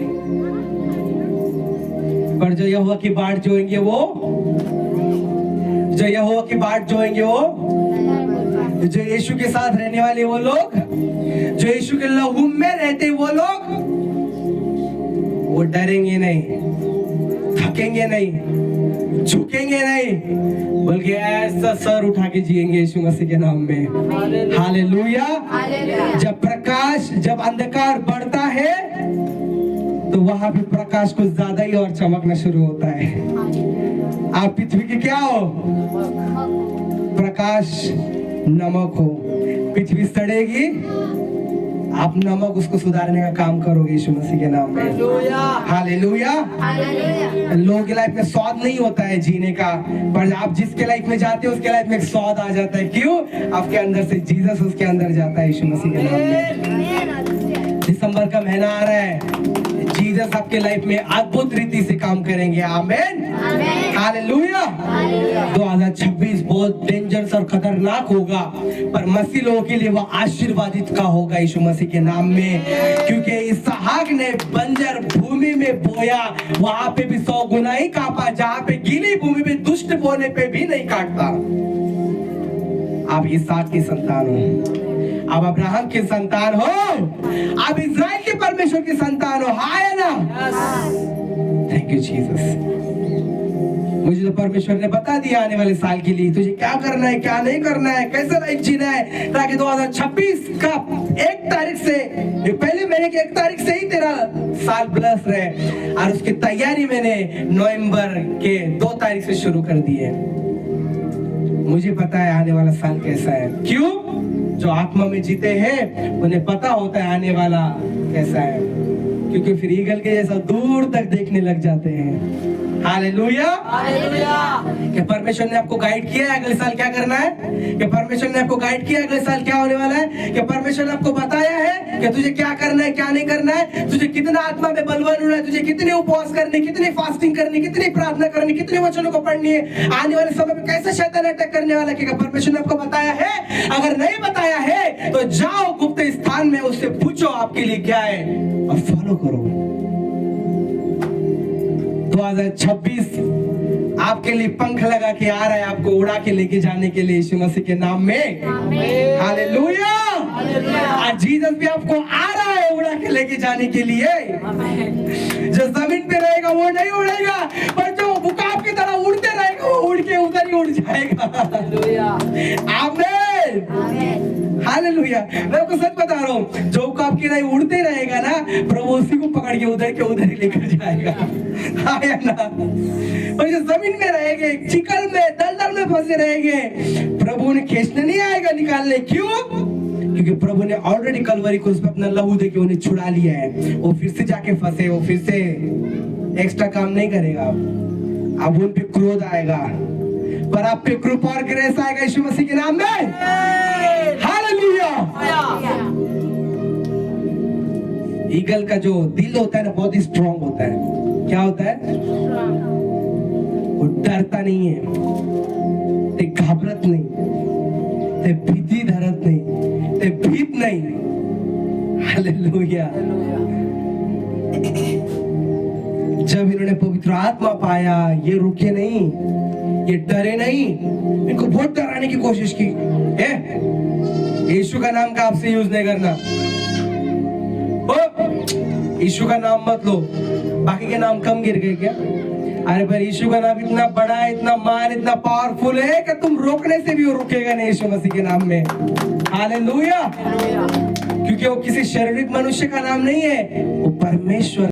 पर जो यहोवा की बाट जोएंगे वो, जो यहोवा की बाट जोएंगे वो, जो यीशु के साथ रहने वाले वो लोग, जो यीशु के लहू में रहते वो लोग, वो डरेंगे नहीं, थकेंगे नहीं, झुकेंगे नहीं, बल्कि ऐसा सर उठा के जिएंगे यीशु मसीह के नाम में। हालेलुया। जब प्रकाश, जब अंधकार बढ़ता है तो वहां पे प्रकाश कुछ ज्यादा ही और चमकना शुरू होता है। आप पृथ्वी के क्या हो? प्रकाश, नमक हो। पृथ्वी सड़ेगी, आप नमक उसको सुधारने का काम करोगे यीशु मसीह के नाम में। हालेलुया। लोगों की लाइफ में स्वाद नहीं होता है जीने का, पर आप जिसके लाइफ में जाते हो उसके लाइफ में एक स्वाद आ जाता है। क्यों? आपके अंदर से जीसस उसके अंदर जाता है यीशु मसीह के नाम में। दिसंबर का महीना आ रहा है, जीसस आपके लाइफ में अद्भुत रीति से काम करेंगे। आमेन। हालेलुया। 2026 बहुत डेंजरस और खतरनाक होगा, पर मसीह लोगों के लिए वह आशीर्वादित का होगा यीशु मसीह के नाम में। क्योंकि इसहाक ने बंजर भूमि में बोया, वहां पे भी 100 गुना ही कापा, जहां पे गीली भूमि में दुष्ट बोने पे भी नहीं काटता। आप इसहाक की संतान हो, आप अब्राहम के संतान हो, आप इज़राइल के परमेश्वर के संतान हो। हाय ना? Thank you Jesus. मुझे तो परमेश्वर ने बता दिया आने वाले साल के लिए तुझे क्या करना है, क्या नहीं करना है, कैसा लाइफ जीना है, ताकि 2026 का 1 तारीख से, पहले महीने की 1 तारीख से ही तेरा साल प्लस रहे। और उसकी तैयारी मैंने नवंबर के 2 तारीख से शुरू कर दी है। मुझे पता है आने वाला साल कैसा है। क्यों? जो आत्मा में जीते हैं उन्हें पता होता है आने वाला कैसा है, क्योंकि फिर ईगल के जैसा दूर तक देखने लग जाते हैं। हालेलुया। क्या परमेश्वर ने आपको गाइड किया है अगले साल क्या करना है? क्या परमेश्वर ने आपको गाइड किया है अगले साल क्या होने वाला है? क्या परमेश्वर ने आपको बताया है कि तुझे क्या करना है, क्या नहीं करना है? तुझे कितना आत्मा में बलवान होना है, तुझे कितने उपवास करने, कितनी फास्टिंग करनी, कितनी प्रार्थना करनी, कितने वचनों को पढ़नी है, आने वाले समय में कैसे शैतान अटैक करने वाला है? क्या परमेश्वर ने आपको बताया है? अगर नहीं बताया है तो जाओ गुप्त स्थान में उससे पूछो आपके लिए क्या है और फॉलो करो। 2026 आपके लिए पंख लगा के आ रहा है, आपको उड़ा के लेके जाने के लिए यीशु मसीह के नाम में। हालेलुया। आज जीसस भी आपको आ रहा है उड़ा के लेके जाने के लिए। जो जमीन पे रहेगा वो नहीं उड़ेगा, पर जो बुकाब की तरह उड़ते रहेगा वो उड़ के उधर ही उड़ जाएगा। आमीन। हालेलुया। मैं आपको सच बता रहा हूँ, जो उकाब की तरह उड़ते रहेगा ना, प्रभु उसी को पकड़ के उधर ही लेकर जाएगा। हाँ या ना? और जो जमीन में रहेंगे, चिकल में, दलदल में फंसे रहेंगे, प्रभु ने खींचने नहीं आएगा निकालने। क्यों? क्योंकि प्रभु ने ऑलरेडी कलवरी को उस पर अपना लहू देके उन्हें छुड़ा लिया है। वो फिर से जाके फंसे, वो फिर से एक्स्ट्रा काम नहीं करेगा। अब उन पे क्रोध आएगा, पर आप पे कृपा और ग्रेस आएगा यीशु मसीह के नाम में। हालेलुया। ईगल का जो दिल होता है ना, बहुत ही स्ट्रॉन्ग होता है। क्या होता है? वो डरता नहीं है, ते घाबरत नहीं, ते भीति धरत नहीं, ते भीत नहीं। हालेलुया। जब इन्होंने पवित्र आत्मा पाया, ये रुके नहीं, ये डरे नहीं, इनको बहुत डराने की कोशिश की। यीशु का नाम का आपसे यूज नहीं करना, यीशु का नाम मत लो। बाकी के नाम कम गिर गए क्या? अरे पर यीशु का नाम इतना बड़ा है, इतना मान, इतना पावरफुल है कि तुम रोकने से भी वो रुकेगा नहीं यीशु मसीह के नाम में। हालेलुया। क्योंकि वो किसी शारीरिक मनुष्य का नाम नहीं है, वो परमेश्वर